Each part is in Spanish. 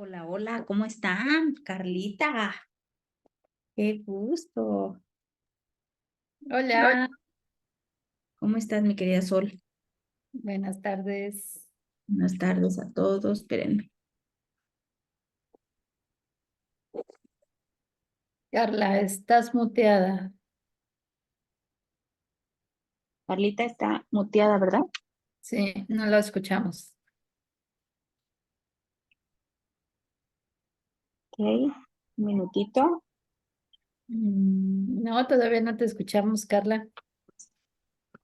Hola, hola, ¿cómo están? Carlita, qué gusto. Hola. Hola, ¿Cómo estás, mi querida Sol? buenas tardes. Buenas tardes a todos. Espérenme. Carla, estás muteada. Carlita está muteada, ¿verdad? Sí, no lo escuchamos. Ok, un minutito. No, todavía no te escuchamos, Carla.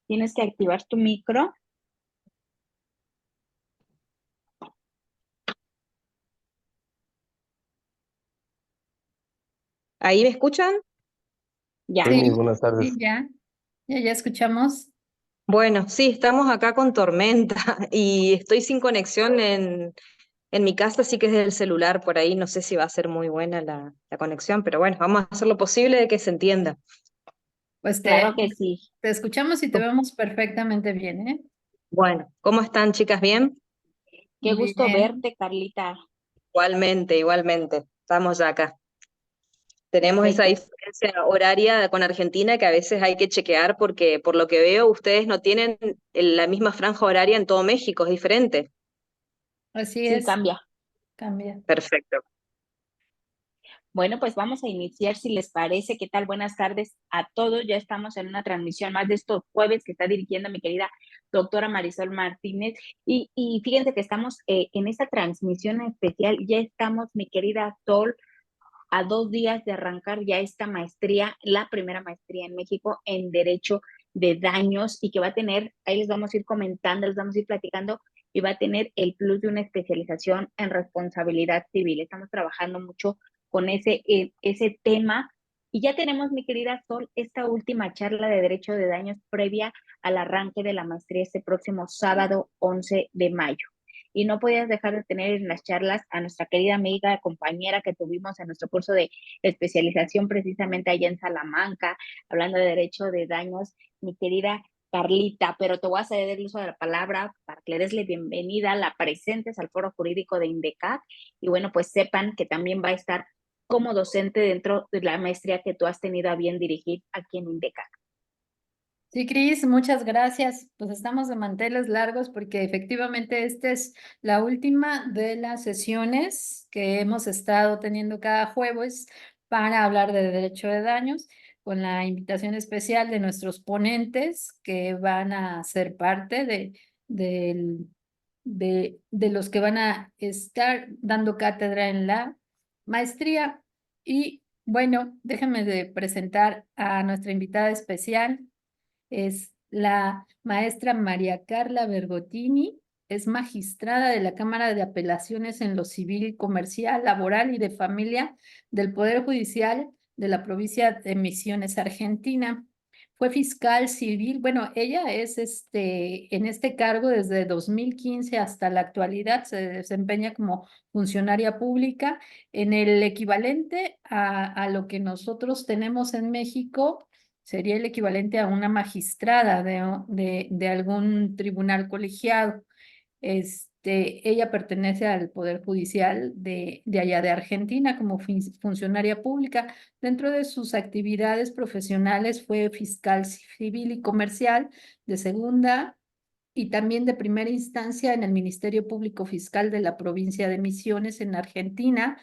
Tienes que activar tu micro. ¿Ahí me escuchan? Ya. Sí, Sí, buenas sí, tardes. ya escuchamos. Bueno, sí, estamos acá con tormenta y estoy sin conexión en mi casa, así que es del celular por ahí. No sé si va a ser muy buena la conexión, pero bueno, vamos a hacer lo posible de que se entienda. Pues Claro que sí. te escuchamos y te vemos perfectamente bien, ¿eh? Bueno, ¿cómo están, chicas? ¿Bien? Qué gusto Bien. verte, Carlita. Igualmente, igualmente. Estamos ya acá. Tenemos esa Perfecto. diferencia horaria con Argentina que a veces hay que chequear porque por lo que veo ustedes no tienen la misma franja horaria en todo México, es diferente. Así Sí, es, cambia. cambia. Perfecto. Bueno, pues vamos a iniciar si les parece. ¿Qué tal? Buenas tardes a todos. Ya estamos en una transmisión más de estos jueves que está dirigiendo mi querida doctora Marisol Martínez. Y fíjense que estamos en esta transmisión especial. Ya estamos, mi querida Sol, a 2 días de arrancar ya esta maestría, la primera maestría en México en Derecho de Daños y que va a tener, ahí les vamos a ir comentando, les vamos a ir platicando y va a tener el plus de una especialización en responsabilidad civil. Estamos trabajando mucho con ese tema y ya tenemos, mi querida Sol, esta última charla de Derecho de Daños previa al arranque de la maestría este próximo sábado 11 de mayo y no podías dejar de tener en las charlas a nuestra querida amiga, compañera que tuvimos en nuestro curso de especialización precisamente allá en Salamanca, hablando de derecho de daños, mi querida Carlita, pero te voy a ceder el uso de la palabra para que le des la bienvenida, la presentes al foro jurídico de INDECAT y bueno, pues sepan que también va a estar como docente dentro de la maestría que tú has tenido a bien dirigir aquí en INDECAT. Sí, Cris, muchas gracias. Pues estamos de manteles largos porque efectivamente esta es la última de las sesiones que hemos estado teniendo cada jueves para hablar de derecho de daños, con la invitación especial de nuestros ponentes que van a ser parte del- de los que van a estar dando cátedra en la maestría. Y bueno, déjenme de presentar a nuestra invitada especial. Es la maestra María Carla Bergottini, es magistrada de la Cámara de Apelaciones en lo civil, comercial, laboral y de familia del Poder Judicial de la provincia de Misiones, Argentina. Fue fiscal civil, bueno, ella es en este cargo desde 2015 hasta la actualidad, se desempeña como funcionaria pública en el equivalente a lo que nosotros tenemos en México. Sería el equivalente a una magistrada de algún tribunal colegiado. Ella pertenece al Poder Judicial de allá de Argentina como funcionaria pública. Dentro de sus actividades profesionales fue fiscal civil y comercial de segunda y también de primera instancia en el Ministerio Público Fiscal de la provincia de Misiones en Argentina.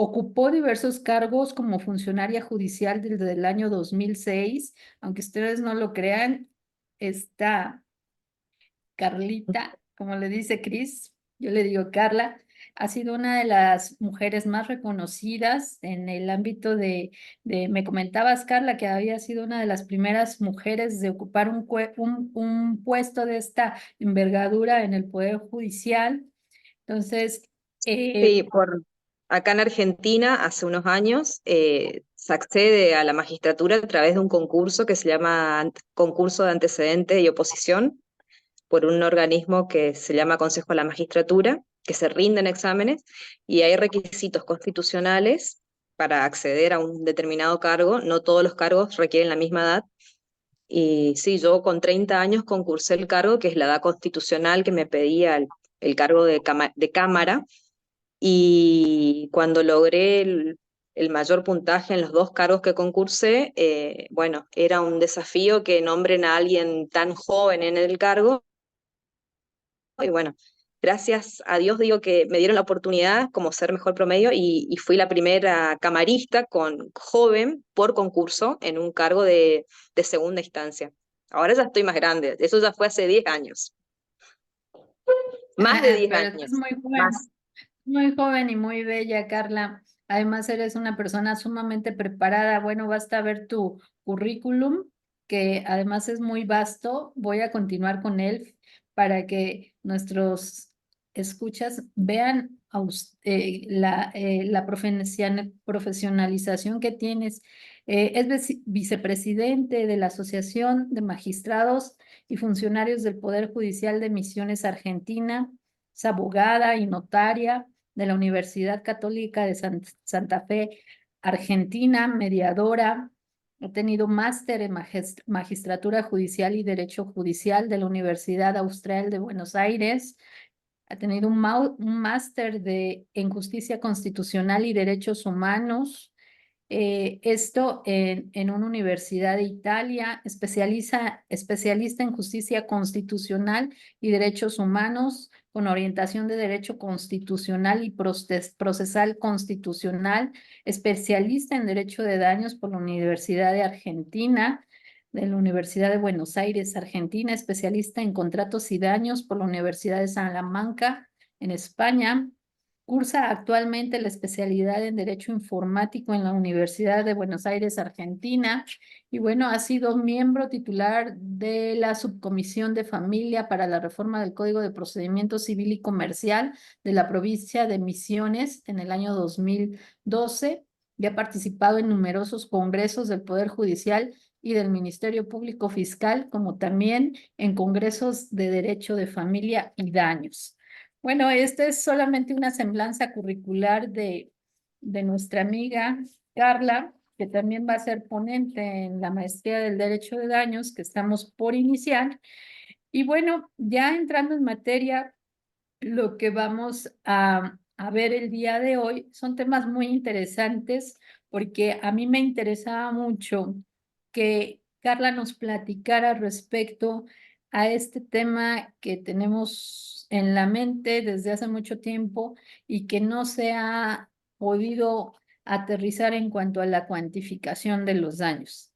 Ocupó diversos cargos como funcionaria judicial desde el año 2006. Aunque ustedes no lo crean, esta Carlita, como le dice Cris, yo le digo Carla, ha sido una de las mujeres más reconocidas en el ámbito me comentabas, Carla, que había sido una de las primeras mujeres de ocupar un puesto de esta envergadura en el Poder Judicial. Entonces, Sí, acá en Argentina, hace unos años, se accede a la magistratura a través de un concurso que se llama Concurso de Antecedentes y Oposición, por un organismo que se llama Consejo de la Magistratura, que se rinden exámenes, y hay requisitos constitucionales para acceder a un determinado cargo. No todos los cargos requieren la misma edad. Y sí, yo con 30 años concursé el cargo, que es la edad constitucional que me pedía el cargo de cámara, y cuando logré el mayor puntaje en los dos cargos que concursé, bueno, era un desafío que nombren a alguien tan joven en el cargo, y bueno, gracias a Dios digo que me dieron la oportunidad como ser mejor promedio y fui la primera camarista con joven por concurso en un cargo de segunda instancia. Ahora ya estoy más grande, eso ya fue hace 10 años, más de 10 Pero estás años, más. muy joven y muy bella, Carla. Además, eres una persona sumamente preparada. Bueno, basta ver tu currículum, que además es muy vasto. Voy a continuar con él para que nuestros escuchas vean la profesionalización que tienes. Es vicepresidente de la Asociación de Magistrados y Funcionarios del Poder Judicial de Misiones Argentina. Es abogada y notaria de la Universidad Católica de Santa Fe, Argentina, mediadora. Ha tenido máster en Magistratura Judicial y Derecho Judicial de la Universidad Austral de Buenos Aires. Ha tenido un máster en Justicia Constitucional y Derechos Humanos. Esto en una universidad de Italia, especialista en justicia constitucional y derechos humanos, con orientación de derecho constitucional y procesal constitucional, especialista en derecho de daños por la Universidad de Argentina, de la Universidad de Buenos Aires, Argentina, especialista en contratos y daños por la Universidad de Salamanca, en España. Cursa actualmente la especialidad en Derecho Informático en la Universidad de Buenos Aires, Argentina. Y bueno, ha sido miembro titular de la Subcomisión de Familia para la Reforma del Código de Procedimiento Civil y Comercial de la provincia de Misiones en el año 2012 y ha participado en numerosos congresos del Poder Judicial y del Ministerio Público Fiscal, como también en congresos de Derecho de Familia y Daños. Bueno, esta es solamente una semblanza curricular de nuestra amiga Carla, que también va a ser ponente en la maestría del Derecho de Daños, que estamos por iniciar. Y bueno, ya entrando en materia, lo que vamos a ver el día de hoy son temas muy interesantes, porque a mí me interesaba mucho que Carla nos platicara respecto a este tema que tenemos en la mente desde hace mucho tiempo y que no se ha podido aterrizar en cuanto a la cuantificación de los daños.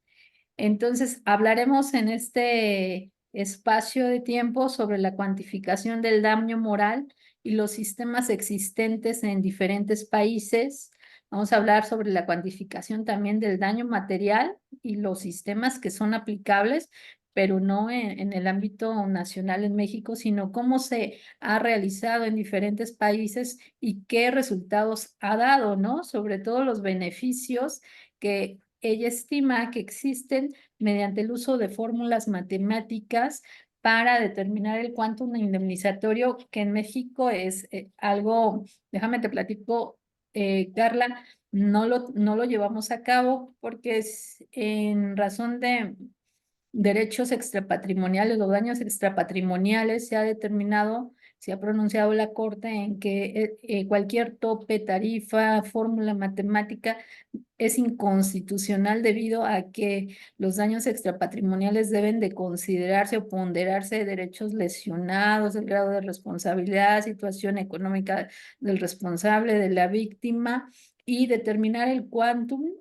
Entonces, hablaremos en este espacio de tiempo sobre la cuantificación del daño moral y los sistemas existentes en diferentes países. Vamos a hablar sobre la cuantificación también del daño material y los sistemas que son aplicables, pero no en el ámbito nacional en México, sino cómo se ha realizado en diferentes países y qué resultados ha dado, ¿no? Sobre todo los beneficios que ella estima que existen mediante el uso de fórmulas matemáticas para determinar el quantum indemnizatorio, que en México es algo, déjame te platico, Carla, no lo llevamos a cabo porque es en razón de derechos extrapatrimoniales o daños extrapatrimoniales. Se ha determinado, se ha pronunciado la Corte en que cualquier tope, tarifa, fórmula matemática es inconstitucional debido a que los daños extrapatrimoniales deben de considerarse o ponderarse derechos lesionados, el grado de responsabilidad, situación económica del responsable, de la víctima, y determinar el quantum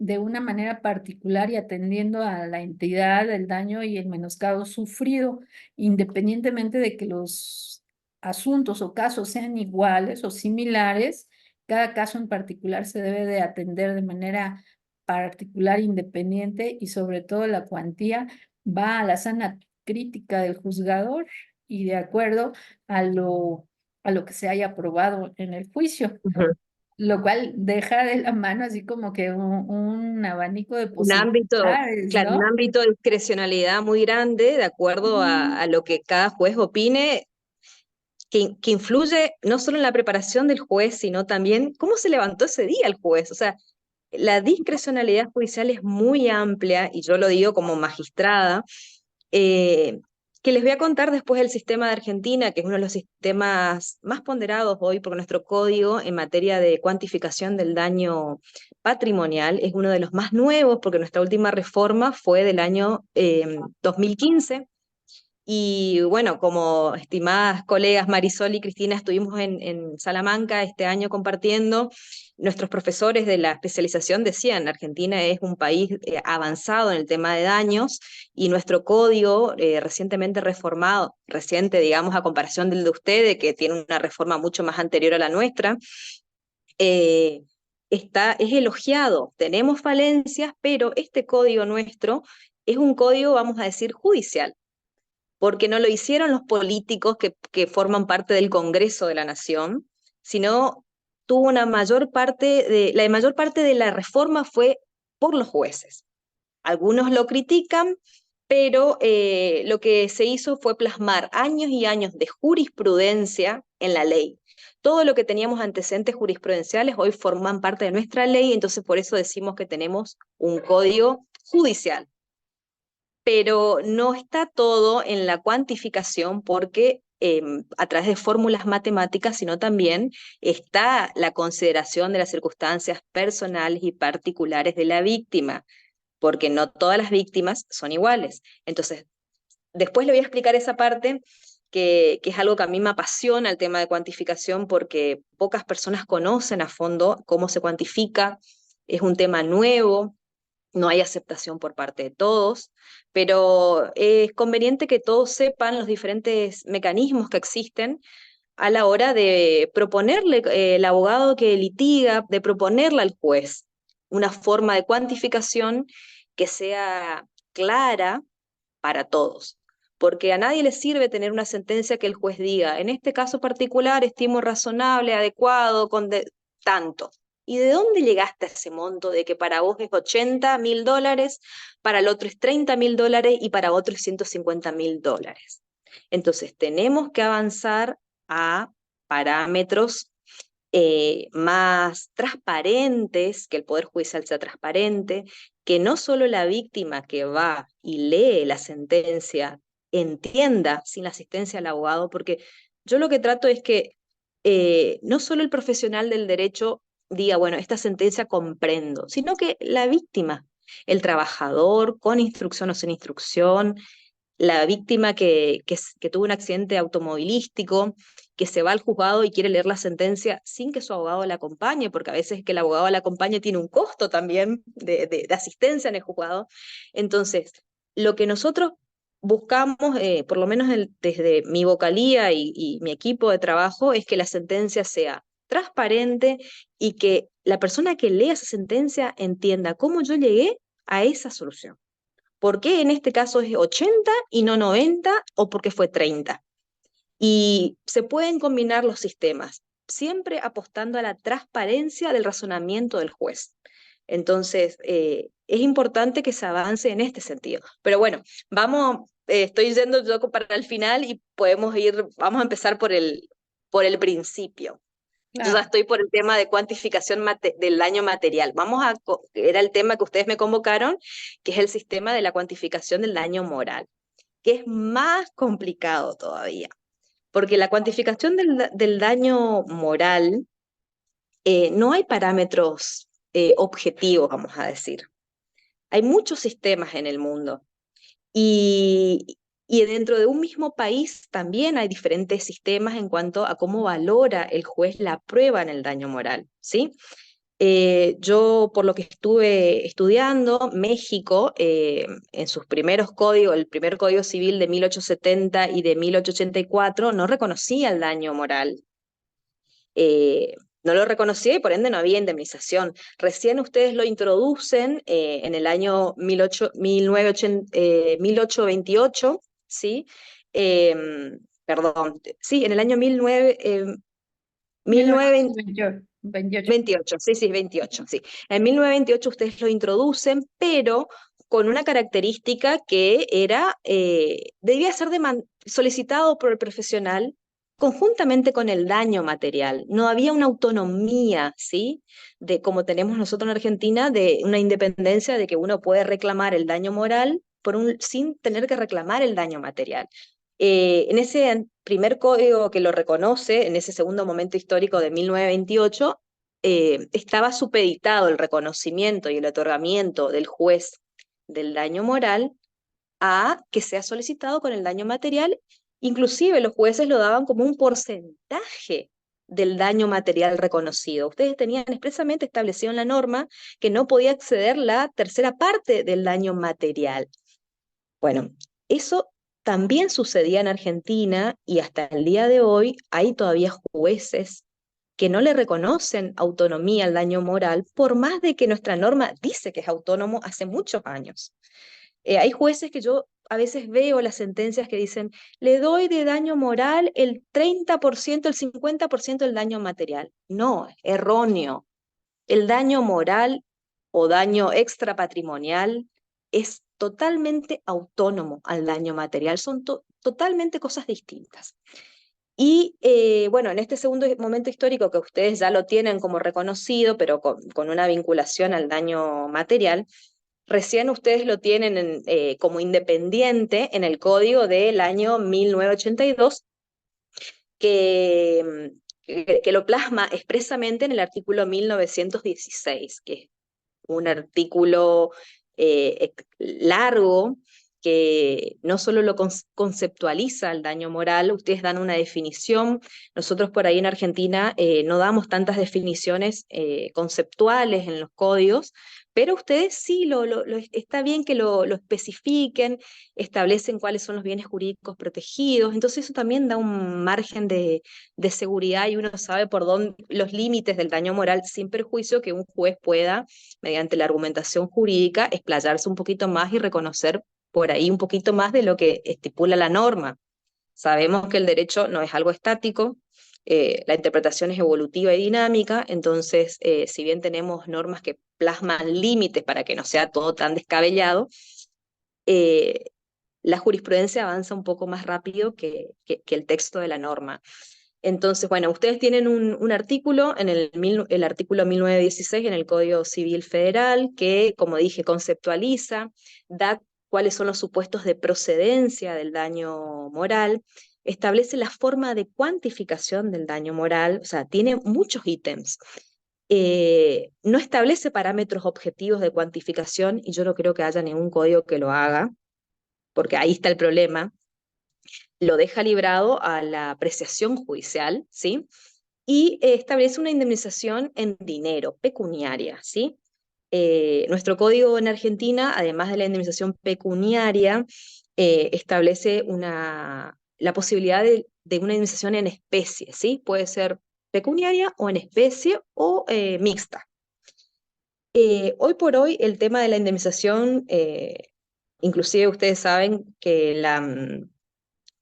de una manera particular y atendiendo a la entidad, el daño y el menoscabo sufrido, independientemente de que los asuntos o casos sean iguales o similares. Cada caso en particular se debe de atender de manera particular, independiente, y sobre todo la cuantía va a la sana crítica del juzgador y de acuerdo a lo que se haya aprobado en el juicio, Ujú. lo cual deja de la mano así como que un abanico de Un ámbito, posibilidades, claro, un ¿no? ámbito de discrecionalidad muy grande, de acuerdo Ujú. a lo que cada juez opine, que influye no solo en la preparación del juez, sino también cómo se levantó ese día el juez. O sea, la discrecionalidad judicial es muy amplia, y yo lo digo como magistrada, eh, que les voy a contar después del sistema de Argentina, que es uno de los sistemas más ponderados hoy, porque nuestro código en materia de cuantificación del daño patrimonial es uno de los más nuevos, porque nuestra última reforma fue del año 2015. Y bueno, como estimadas colegas Marisol y Cristina, estuvimos en Salamanca este año compartiendo. Nuestros profesores de la especialización decían, Argentina es un país avanzado en el tema de daños y nuestro código recientemente reformado, reciente digamos a comparación del de ustedes, que tiene una reforma mucho más anterior a la nuestra, eh, es elogiado. Tenemos falencias, pero este código nuestro es un código, vamos a decir, judicial porque no lo hicieron los políticos que forman parte del Congreso de la Nación, sino tuvo la mayor parte de la reforma fue por los jueces. Algunos lo critican, pero lo que se hizo fue plasmar años y años de jurisprudencia en la ley. Todo lo que teníamos antecedentes jurisprudenciales hoy forman parte de nuestra ley, entonces por eso decimos que tenemos un código judicial, pero no está todo en la cuantificación porque a través de fórmulas matemáticas, sino también está la consideración de las circunstancias personales y particulares de la víctima, porque no todas las víctimas son iguales. Entonces, después le voy a explicar esa parte que es algo que a mí me apasiona el tema de cuantificación porque pocas personas conocen a fondo cómo se cuantifica, es un tema nuevo, no hay aceptación por parte de todos, pero es conveniente que todos sepan los diferentes mecanismos que existen a la hora de proponerle el abogado que litiga, de proponerle al juez una forma de cuantificación que sea clara para todos. Porque a nadie le sirve tener una sentencia que el juez diga, en este caso particular estimo razonable, adecuado, tanto. ¿Y de dónde llegaste a ese monto de que para vos es $80.000, para el otro es $30.000 y para otro es $150.000? Entonces tenemos que avanzar a parámetros más transparentes, que el Poder Judicial sea transparente, que no solo la víctima que va y lee la sentencia entienda sin la asistencia al abogado, porque yo lo que trato es que no solo el profesional del derecho diga, bueno, esta sentencia comprendo, sino que la víctima, el trabajador, con instrucción o sin instrucción, la víctima que tuvo un accidente automovilístico, que se va al juzgado y quiere leer la sentencia sin que su abogado la acompañe, porque a veces que el abogado la acompañe tiene un costo también de asistencia en el juzgado. Entonces, lo que nosotros buscamos, por lo menos desde mi vocalía y mi equipo de trabajo, es que la sentencia sea transparente y que la persona que lea esa sentencia entienda cómo yo llegué a esa solución. ¿Por qué en este caso es 80 y no 90 o porque fue 30? Y se pueden combinar los sistemas, siempre apostando a la transparencia del razonamiento del juez. Entonces, es importante que se avance en este sentido. Pero bueno, estoy yendo yo para el final y vamos a empezar por el principio. Yo ya Claro. estoy por el tema de cuantificación del daño material. Era el tema que ustedes me convocaron, que es el sistema de la cuantificación del daño moral, que es más complicado todavía, porque la cuantificación del daño moral, no hay parámetros objetivos, vamos a decir. Hay muchos sistemas en el mundo y dentro de un mismo país también hay diferentes sistemas en cuanto a cómo valora el juez la prueba en el daño moral, ¿sí? Yo, por lo que estuve estudiando, México, en sus primeros códigos, el primer Código Civil de 1870 y de 1884, no reconocía el daño moral. No lo reconocía y por ende no había indemnización. Recién ustedes lo introducen en el año 1828, ¿sí? Perdón, sí, en el año 1928. 1928. 28, sí, sí, 28, sí. En 1928 ustedes lo introducen, pero con una característica que debía ser solicitado por el profesional conjuntamente con el daño material. No había una autonomía, ¿sí? De como tenemos nosotros en Argentina, de una independencia de que uno puede reclamar el daño moral sin tener que reclamar el daño material. En ese primer código que lo reconoce, en ese segundo momento histórico de 1928, estaba supeditado el reconocimiento y el otorgamiento del juez del daño moral a que sea solicitado con el daño material. Inclusive los jueces lo daban como un porcentaje del daño material reconocido. Ustedes tenían expresamente establecido en la norma que no podía exceder la tercera parte del daño material. Bueno, eso también sucedía en Argentina y hasta el día de hoy hay todavía jueces que no le reconocen autonomía al daño moral, por más de que nuestra norma dice que es autónomo hace muchos años. Hay jueces que yo a veces veo las sentencias que dicen, le doy de daño moral el 30%, el 50% del daño material. No, erróneo. El daño moral o daño extrapatrimonial es totalmente autónomo al daño material, son totalmente cosas distintas. Y bueno, en este segundo momento histórico que ustedes ya lo tienen como reconocido, pero con una vinculación al daño material, recién ustedes lo tienen como independiente en el código del año 1982, que lo plasma expresamente en el artículo 1916, que es un artículo largo que no solo lo conceptualiza el daño moral, ustedes dan una definición, nosotros por ahí en Argentina no damos tantas definiciones conceptuales en los códigos, pero ustedes sí, está bien que lo especifiquen, establecen cuáles son los bienes jurídicos protegidos, entonces eso también da un margen de seguridad y uno sabe por dónde los límites del daño moral sin perjuicio que un juez pueda, mediante la argumentación jurídica, explayarse un poquito más y reconocer por ahí un poquito más de lo que estipula la norma. Sabemos que el derecho no es algo estático, la interpretación es evolutiva y dinámica, entonces si bien tenemos normas que plasman límites para que no sea todo tan descabellado, eh, la jurisprudencia avanza un poco más rápido que el texto de la norma. Entonces, bueno, ustedes tienen un artículo, el artículo 1916 en el Código Civil Federal, que, como dije, conceptualiza, da cuáles son los supuestos de procedencia del daño moral, establece la forma de cuantificación del daño moral, o sea, tiene muchos ítems. No establece parámetros objetivos de cuantificación, y yo no creo que haya ningún código que lo haga, porque ahí está el problema. Lo deja librado a la apreciación judicial, ¿sí? Y establece una indemnización en dinero, pecuniaria, ¿sí? Nuestro código en Argentina, además de la indemnización pecuniaria, establece la posibilidad de una indemnización en especie, ¿sí? Puede ser pecuniaria o en especie o mixta. Hoy por hoy el tema de la indemnización, inclusive ustedes saben que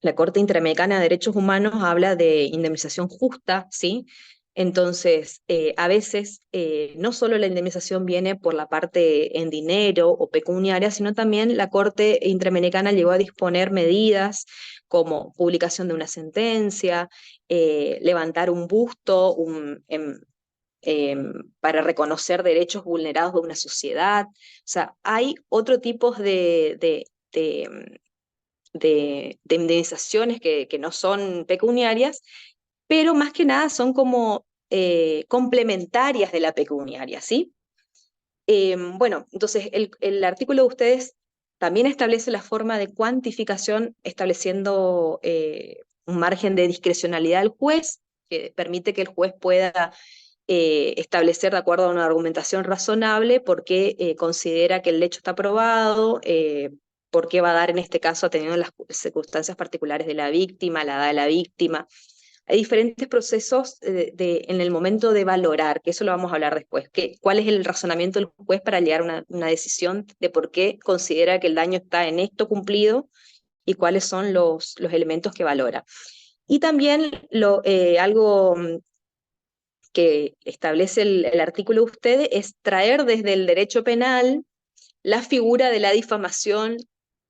la Corte Interamericana de Derechos Humanos habla de indemnización justa, ¿sí? Entonces, a veces no solo la indemnización viene por la parte en dinero o pecuniaria, sino también la Corte Interamericana llegó a disponer medidas como publicación de una sentencia, levantar un busto, para reconocer derechos vulnerados de una sociedad. O sea, hay otro tipo de indemnizaciones que no son pecuniarias, pero más que nada son como complementarias de la pecuniaria, ¿sí? Bueno, entonces el artículo de ustedes también establece la forma de cuantificación, estableciendo un margen de discrecionalidad al juez, que permite que el juez pueda establecer de acuerdo a una argumentación razonable por qué considera que el hecho está probado, por qué va a dar en este caso atendiendo las circunstancias particulares de la víctima, la edad de la víctima. Hay diferentes procesos en el momento de valorar, que eso lo vamos a hablar después, cuál es el razonamiento del juez para llegar a una decisión de por qué considera que el daño está en esto cumplido y cuáles son los elementos que valora. Y también algo que establece el artículo de ustedes es traer desde el derecho penal la figura de la difamación,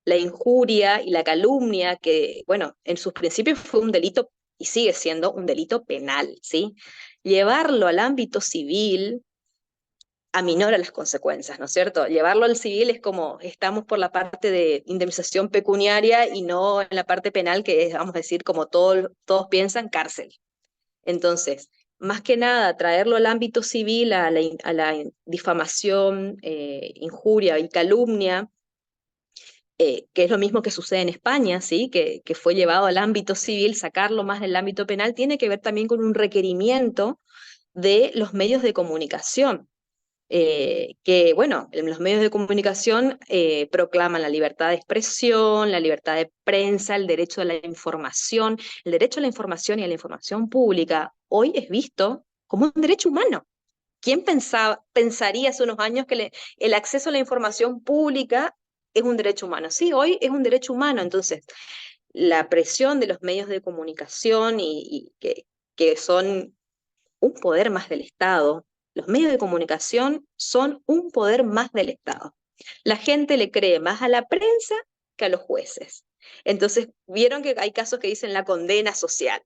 la injuria y la calumnia, que, bueno, en sus principios fue un delito y sigue siendo un delito penal, ¿sí? Llevarlo al ámbito civil aminora las consecuencias, ¿no es cierto? Llevarlo al civil es como estamos por la parte de indemnización pecuniaria y no en la parte penal, que es, vamos a decir, como todos piensan, cárcel. Entonces, más que nada, traerlo al ámbito civil, a la difamación, injuria y calumnia, que es lo mismo que sucede en España, ¿sí? Que fue llevado al ámbito civil, sacarlo más del ámbito penal, tiene que ver también con un requerimiento de los medios de comunicación. Que, bueno, en los medios de comunicación proclaman la libertad de expresión, la libertad de prensa, el derecho a la información. El derecho a la información y a la información pública hoy es visto como un derecho humano. ¿Quién pensaría hace unos años que el acceso a la información pública es un derecho humano? Sí, hoy es un derecho humano. Entonces, la presión de los medios de comunicación y que son un poder más del Estado. Los medios de comunicación son un poder más del Estado. La gente le cree más a la prensa que a los jueces. Entonces, vieron que hay casos que dicen la condena social.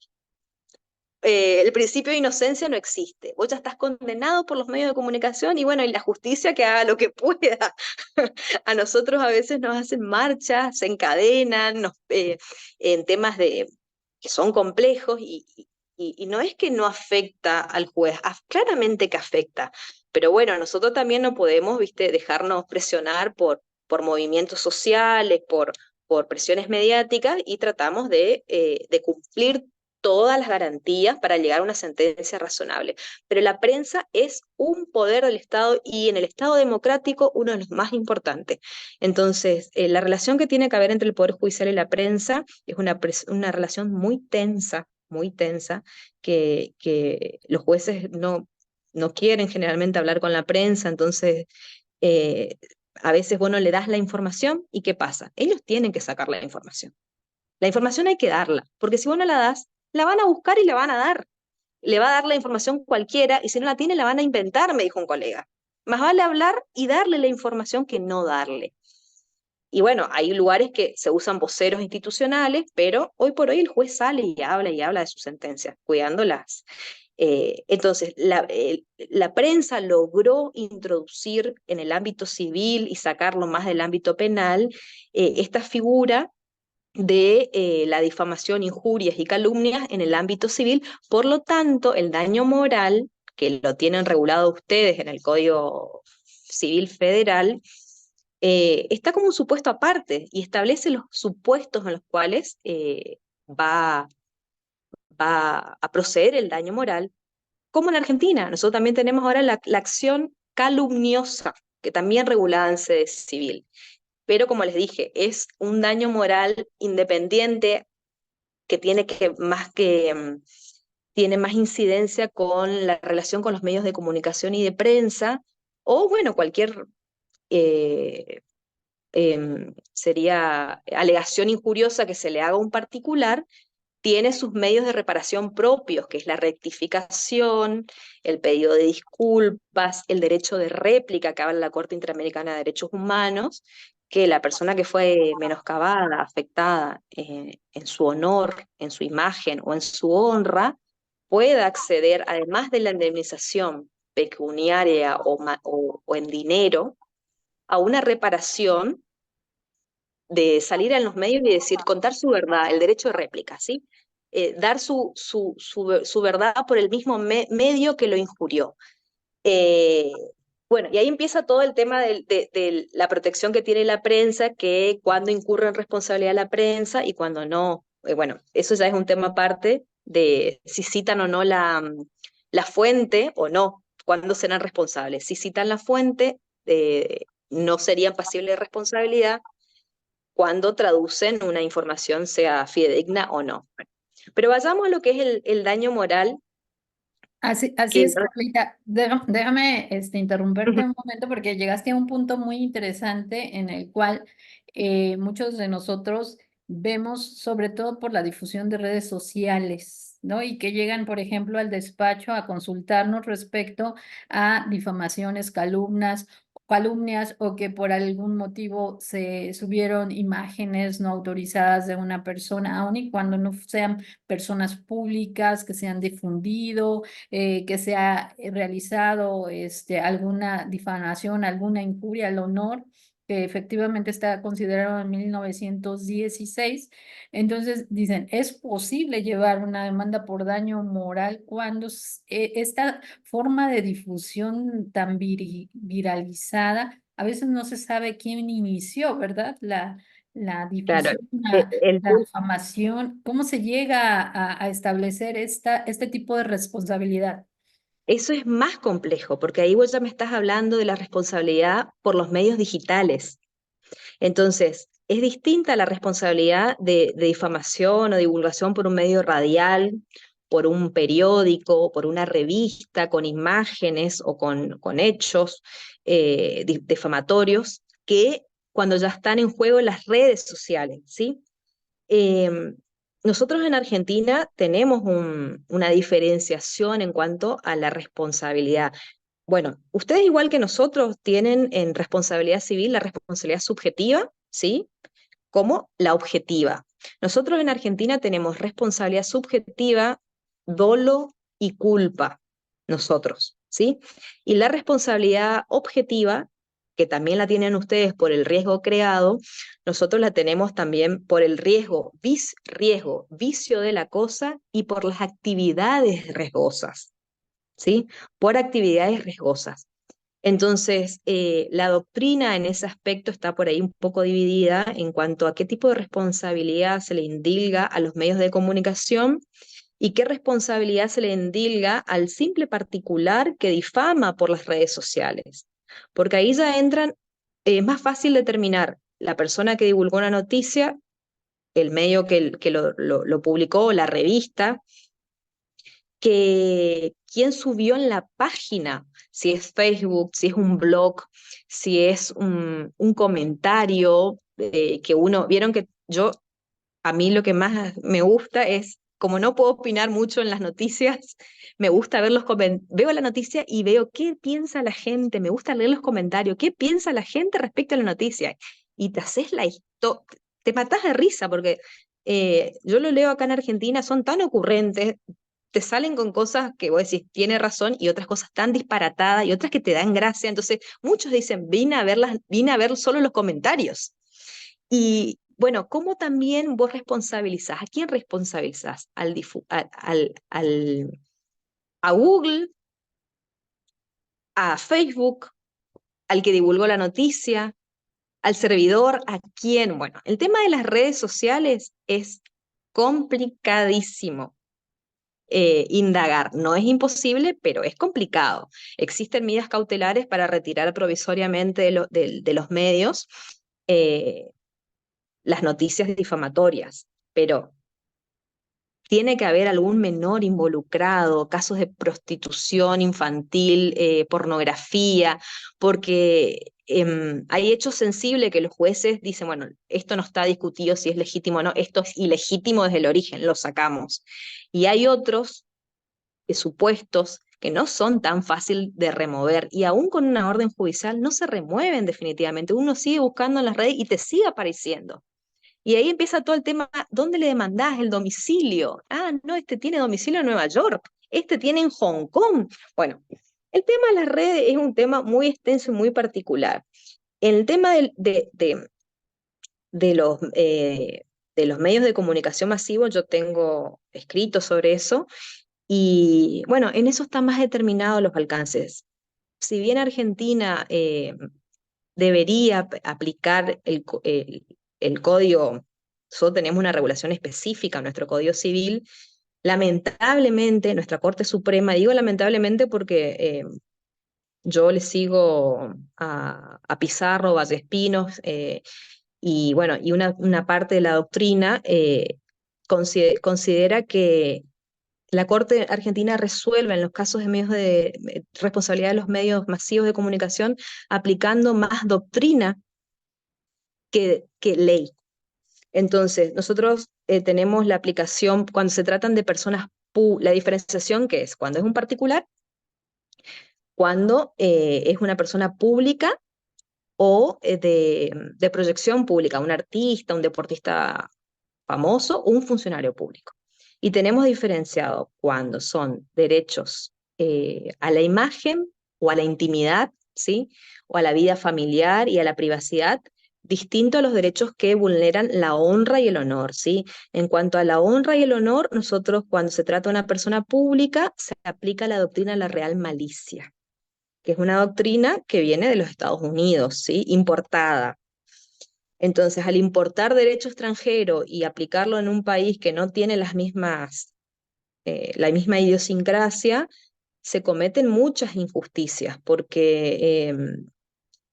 El principio de inocencia no existe. Vos ya estás condenado por los medios de comunicación y bueno, y la justicia que haga lo que pueda. A nosotros a veces nos hacen marchas, se encadenan en temas que son complejos y no es que no afecta al juez, claramente que afecta. Pero bueno, nosotros también no podemos, viste, dejarnos presionar por movimientos sociales, por presiones mediáticas y tratamos de cumplir todas las garantías para llegar a una sentencia razonable. Pero la prensa es un poder del Estado y en el Estado democrático uno de los más importantes. Entonces, la relación que tiene que haber entre el Poder Judicial y la prensa es una relación muy tensa, que los jueces no quieren generalmente hablar con la prensa, entonces eh, a veces, bueno, le das la información y ¿qué pasa? Ellos tienen que sacar la información. La información hay que darla, porque si vos no la das, la van a buscar y la van a dar. Le va a dar la información cualquiera y si no la tiene, la van a inventar, me dijo un colega. Más vale hablar y darle la información que no darle. Y bueno, hay lugares que se usan voceros institucionales, pero hoy por hoy el juez sale y habla de sus sentencias, cuidándolas. Entonces, la prensa logró introducir en el ámbito civil y sacarlo más del ámbito penal esta figura de la difamación, injurias y calumnias en el ámbito civil. Por lo tanto, el daño moral, que lo tienen regulado ustedes en el Código Civil Federal, está como un supuesto aparte y establece los supuestos en los cuales va, va a proceder el daño moral, como en Argentina. Nosotros también tenemos ahora la acción calumniosa, que también regulada en sede civil. Pero como les dije, es un daño moral independiente que tiene tiene más incidencia con la relación con los medios de comunicación y de prensa, o bueno, cualquier sería alegación injuriosa que se le haga a un particular, tiene sus medios de reparación propios, que es la rectificación, el pedido de disculpas, el derecho de réplica que habla la Corte Interamericana de Derechos Humanos, que la persona que fue menoscabada, afectada en su honor, en su imagen o en su honra, pueda acceder, además de la indemnización pecuniaria o en dinero, a una reparación de salir en los medios y decir, contar su verdad, el derecho de réplica, ¿sí? Dar su verdad por el mismo medio que lo injurió. Eh, bueno, y ahí empieza todo el tema de la protección que tiene la prensa, que cuando incurre en responsabilidad la prensa y cuando no. Bueno, eso ya es un tema aparte de si citan o no la fuente o no, cuándo serán responsables. Si citan la fuente, no serían pasibles de responsabilidad cuando traducen una información, sea fidedigna o no. Pero vayamos a lo que es el daño moral. Así Que, es, Carlita. Déjame interrumpirte un momento porque llegaste a un punto muy interesante en el cual muchos de nosotros vemos, sobre todo por la difusión de redes sociales, ¿no? Y que llegan, por ejemplo, al despacho a consultarnos respecto a difamaciones, calumnias calumnias o que por algún motivo se subieron imágenes no autorizadas de una persona, aun y cuando no sean personas públicas, que se han difundido, que se ha realizado alguna difamación, alguna injuria al honor, que efectivamente está considerado en 1916. Entonces, dicen, es posible llevar una demanda por daño moral cuando esta forma de difusión tan viralizada, a veces no se sabe quién inició, ¿verdad? La Claro, difusión, el la difamación, ¿cómo se llega a establecer este tipo de responsabilidad? Eso es más complejo, porque ahí vos ya me estás hablando de la responsabilidad por los medios digitales. Entonces, es distinta la responsabilidad de difamación o divulgación por un medio radial, por un periódico, por una revista con imágenes o con hechos difamatorios, que cuando ya están en juego las redes sociales, ¿sí? Eh, Nosotros en Argentina tenemos una diferenciación en cuanto a la responsabilidad. Bueno, ustedes igual que nosotros tienen en responsabilidad civil la responsabilidad subjetiva, ¿sí? Como la objetiva. Nosotros en Argentina tenemos responsabilidad subjetiva, dolo y culpa, nosotros, ¿sí? Y la responsabilidad objetiva, que también la tienen ustedes por el riesgo creado, nosotros la tenemos también por el riesgo, vicio de la cosa y por las actividades riesgosas, ¿sí? Por actividades riesgosas. Entonces, la doctrina en ese aspecto está por ahí un poco dividida en cuanto a qué tipo de responsabilidad se le indilga a los medios de comunicación y qué responsabilidad se le endilga al simple particular que difama por las redes sociales. Porque ahí ya entran, es más fácil determinar la persona que divulgó una noticia, el medio que lo publicó, la revista, que quién subió en la página, si es Facebook, si es un blog, si es un comentario que uno, vieron que yo a mí lo que más me gusta es, como no puedo opinar mucho en las noticias, me gusta ver veo la noticia y veo qué piensa la gente, me gusta leer los comentarios, qué piensa la gente respecto a la noticia. Y te haces la historia, te matás de risa porque yo lo leo acá en Argentina, son tan ocurrentes, te salen con cosas que vos decís, tiene razón, y otras cosas tan disparatadas, y otras que te dan gracia. Entonces, muchos dicen, vine a ver solo los comentarios. Y bueno, ¿cómo también vos responsabilizás? ¿A quién responsabilizás? ¿A Google? ¿A Facebook? ¿Al que divulgó la noticia? ¿Al servidor? ¿A quién? Bueno, el tema de las redes sociales es complicadísimo. Indagar. No es imposible, pero es complicado. Existen medidas cautelares para retirar provisoriamente de los medios eh, las noticias difamatorias, pero tiene que haber algún menor involucrado, casos de prostitución infantil, pornografía, porque hay hechos sensibles que los jueces dicen, bueno, esto no está discutido si es legítimo o no, esto es ilegítimo desde el origen, lo sacamos. Y hay otros supuestos que no son tan fácil de remover y aún con una orden judicial no se remueven definitivamente. Uno sigue buscando en las redes y te sigue apareciendo. Y ahí empieza todo el tema, ¿dónde le demandás el domicilio? Ah, no, este tiene domicilio en Nueva York, este tiene en Hong Kong. Bueno, el tema de las redes es un tema muy extenso y muy particular. El tema de de los medios de comunicación masivos, yo tengo escrito sobre eso, y bueno, en eso están más determinados los alcances. Si bien Argentina debería aplicar el código, nosotros tenemos una regulación específica en nuestro Código Civil, lamentablemente nuestra Corte Suprema, digo lamentablemente porque yo le sigo a Pizarro, Vallespinos, y bueno, y una parte de la doctrina considera que la Corte Argentina resuelve en los casos de medios de responsabilidad de los medios masivos de comunicación aplicando más doctrina que ley. Entonces, nosotros tenemos la aplicación cuando se tratan de personas, la diferenciación que es cuando es un particular, cuando es una persona pública o de proyección pública, un artista, un deportista famoso o un funcionario público. Y tenemos diferenciado cuando son derechos a la imagen o a la intimidad, ¿sí? O a la vida familiar y a la privacidad, distinto a los derechos que vulneran la honra y el honor, ¿sí? En cuanto a la honra y el honor, nosotros cuando se trata de una persona pública, se aplica la doctrina de la real malicia, que es una doctrina que viene de los Estados Unidos, ¿sí? Importada. Entonces, al importar derecho extranjero y aplicarlo en un país que no tiene la misma idiosincrasia, se cometen muchas injusticias, porque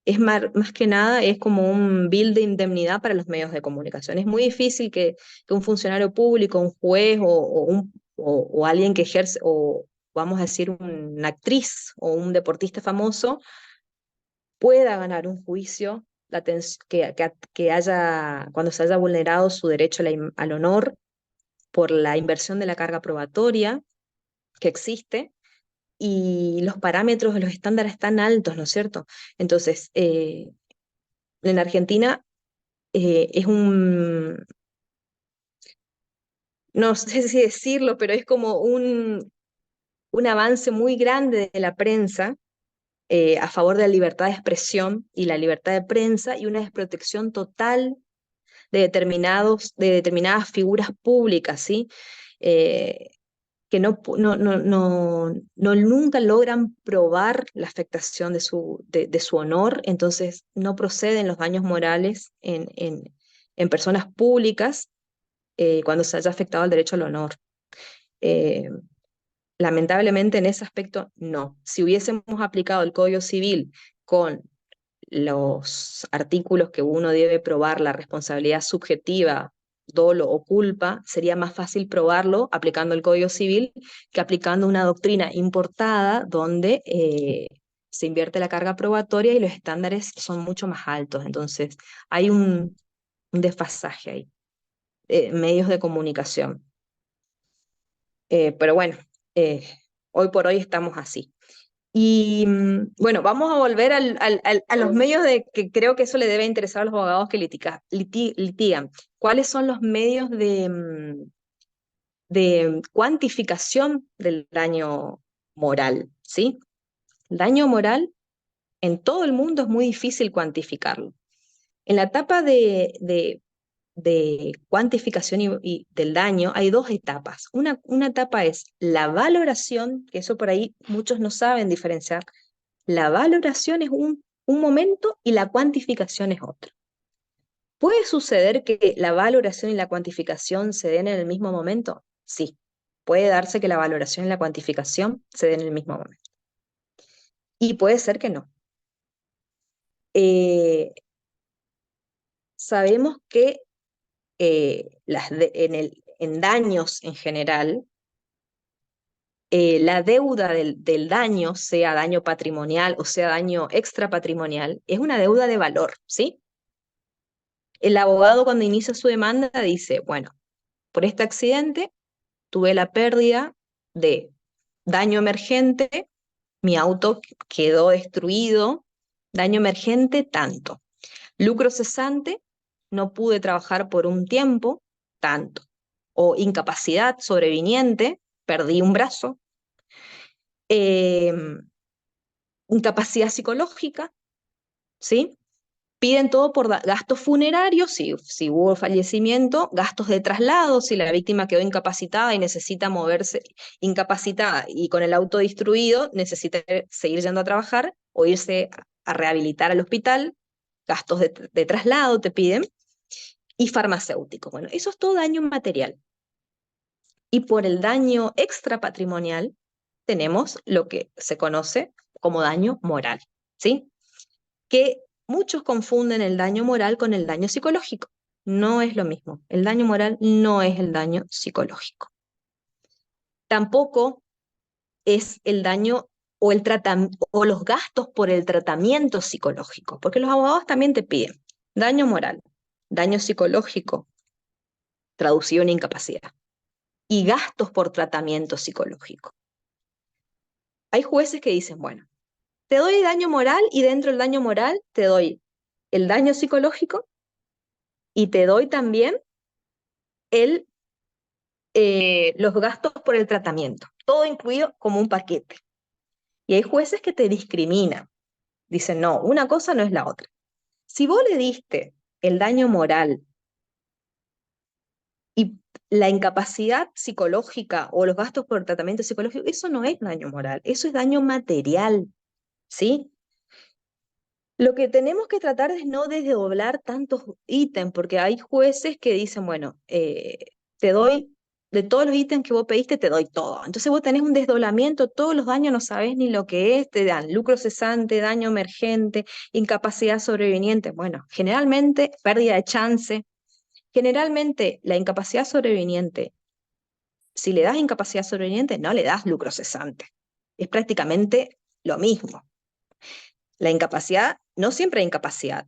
es más que nada es como un bill de indemnidad para los medios de comunicación. Es muy difícil que un funcionario público, un juez o alguien que ejerce, o vamos a decir una actriz o un deportista famoso, pueda ganar un juicio cuando se haya vulnerado su derecho al honor por la inversión de la carga probatoria que existe, y los parámetros de los estándares están altos, ¿no es cierto? Entonces, en Argentina es no sé si decirlo, pero es como un avance muy grande de la prensa a favor de la libertad de expresión y la libertad de prensa, y una desprotección total de determinadas figuras públicas, ¿sí? Eh, que no nunca logran probar la afectación de su honor, entonces no proceden los daños morales en personas públicas cuando se haya afectado el derecho al honor. Eh, Lamentablemente en ese aspecto no. Si hubiésemos aplicado el Código Civil con los artículos que uno debe probar la responsabilidad subjetiva, dolo o culpa, sería más fácil probarlo aplicando el Código Civil que aplicando una doctrina importada donde se invierte la carga probatoria y los estándares son mucho más altos. Entonces, hay un desfasaje ahí. Medios de comunicación. Pero bueno, hoy por hoy estamos así. Y bueno, vamos a volver a los medios que creo que eso le debe interesar a los abogados que litigan. ¿Cuáles son los medios de cuantificación del daño moral? ¿Sí? El daño moral en todo el mundo es muy difícil cuantificarlo. En la etapa de cuantificación y del daño hay dos etapas. Una etapa es la valoración, que eso por ahí muchos no saben diferenciar. La valoración es un momento y la cuantificación es otro. ¿Puede suceder que la valoración y la cuantificación se den en el mismo momento? Sí, puede darse que la valoración y la cuantificación se den en el mismo momento. Y puede ser que no. Sabemos que en daños en general, la deuda del daño, sea daño patrimonial o sea daño extrapatrimonial, es una deuda de valor, ¿sí? El abogado cuando inicia su demanda dice, bueno, por este accidente tuve la pérdida de daño emergente, mi auto quedó destruido, daño emergente tanto. Lucro cesante, no pude trabajar por un tiempo, tanto. O incapacidad sobreviniente, perdí un brazo. Eh, Incapacidad psicológica, ¿sí? Piden todo por gastos funerarios, si hubo fallecimiento, gastos de traslado, si la víctima quedó incapacitada y necesita moverse incapacitada y con el auto destruido, necesita seguir yendo a trabajar o irse a rehabilitar al hospital, gastos de traslado te piden, y farmacéutico. Bueno, eso es todo daño material. Y por el daño extrapatrimonial tenemos lo que se conoce como daño moral, ¿sí? Que muchos confunden el daño moral con el daño psicológico. No es lo mismo. El daño moral no es el daño psicológico. Tampoco es el daño o los gastos por el tratamiento psicológico, porque los abogados también te piden daño moral, daño psicológico, traducido en incapacidad, y gastos por tratamiento psicológico. Hay jueces que dicen, bueno, te doy daño moral y dentro del daño moral te doy el daño psicológico y te doy también el, los gastos por el tratamiento, todo incluido como un paquete. Y hay jueces que te discriminan, dicen, no, una cosa no es la otra. Si vos le diste el daño moral y la incapacidad psicológica o los gastos por tratamiento psicológico, eso no es daño moral, eso es daño material, ¿sí? Lo que tenemos que tratar es no desdoblar tantos ítems, porque hay jueces que dicen, bueno, te doy, de todos los ítems que vos pediste, te doy todo. Entonces vos tenés un desdoblamiento, todos los daños no sabés ni lo que es, te dan lucro cesante, daño emergente, incapacidad sobreviniente. Bueno, generalmente pérdida de chance. Generalmente la incapacidad sobreviniente, si le das incapacidad sobreviniente, no le das lucro cesante. Es prácticamente lo mismo. La incapacidad, no siempre hay incapacidad.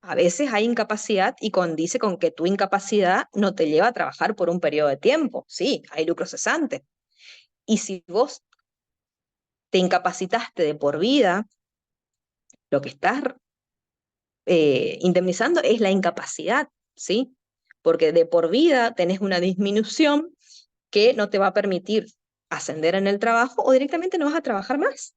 A veces hay incapacidad y condice con que tu incapacidad no te lleva a trabajar por un periodo de tiempo. Sí, hay lucro cesante. Y si vos te incapacitaste de por vida, lo que estás indemnizando es la incapacidad, ¿sí? Porque de por vida tenés una disminución que no te va a permitir ascender en el trabajo o directamente no vas a trabajar más.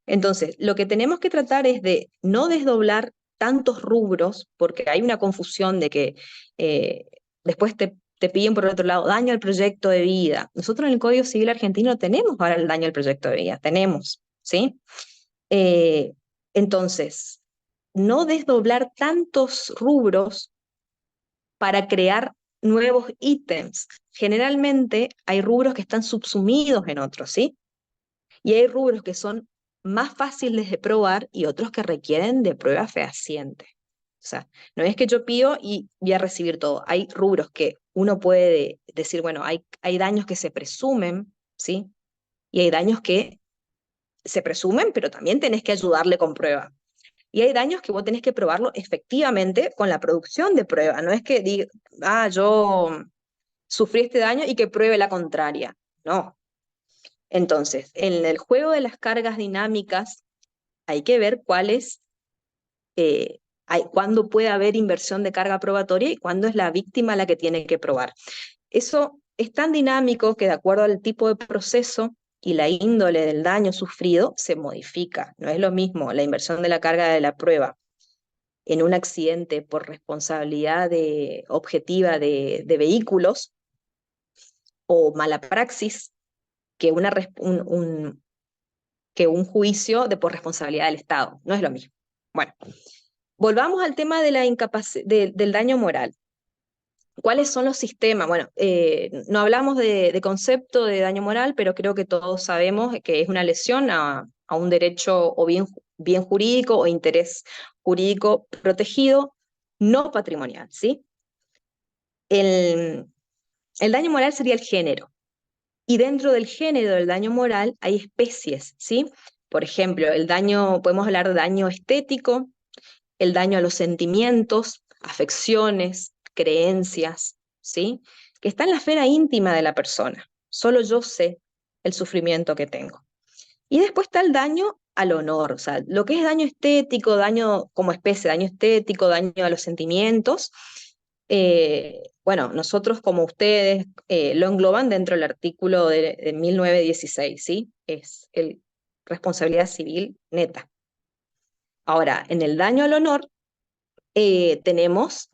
Entonces, lo que tenemos que tratar es de no desdoblar tantos rubros, porque hay una confusión de que eh, después te piden por otro lado daño al proyecto de vida. Nosotros en el Código Civil argentino tenemos ahora el daño al proyecto de vida, tenemos, ¿sí? Eh, entonces, no desdoblar tantos rubros para crear nuevos ítems. Generalmente hay rubros que están subsumidos en otros, ¿sí? Y hay rubros que son más fáciles de probar y otros que requieren de prueba fehaciente. O sea, no es que yo pido y voy a recibir todo. Hay rubros que uno puede decir, bueno, hay daños que se presumen, ¿sí? Y hay daños que se presumen, pero también tenés que ayudarle con prueba. Y hay daños que vos tenés que probarlo efectivamente con la producción de prueba. No es que diga, yo sufrí este daño y que pruebe la contraria. No. Entonces, en el juego de las cargas dinámicas hay que ver cuándo puede haber inversión de carga probatoria y cuándo es la víctima la que tiene que probar. Eso es tan dinámico que de acuerdo al tipo de proceso y la índole del daño sufrido se modifica. No es lo mismo la inversión de la carga de la prueba en un accidente por responsabilidad objetiva de vehículos o mala praxis que, que un juicio por responsabilidad del Estado. No es lo mismo. Bueno, volvamos al tema de del daño moral. ¿Cuáles son los sistemas? Bueno, no hablamos de concepto de daño moral, pero creo que todos sabemos que es una lesión a un derecho o bien jurídico o interés jurídico protegido, no patrimonial, ¿sí? El daño moral sería el género. Y dentro del género del daño moral hay especies, ¿sí? Por ejemplo, podemos hablar de daño estético, el daño a los sentimientos, afecciones, creencias, ¿sí? Que está en la esfera íntima de la persona. Solo yo sé el sufrimiento que tengo. Y después está el daño al honor, o sea, lo que es daño estético, daño como especie, daño estético, daño a los sentimientos. Bueno, nosotros como ustedes lo engloban dentro del artículo de 1916, ¿sí? Es responsabilidad civil neta. Ahora, en el daño al honor tenemos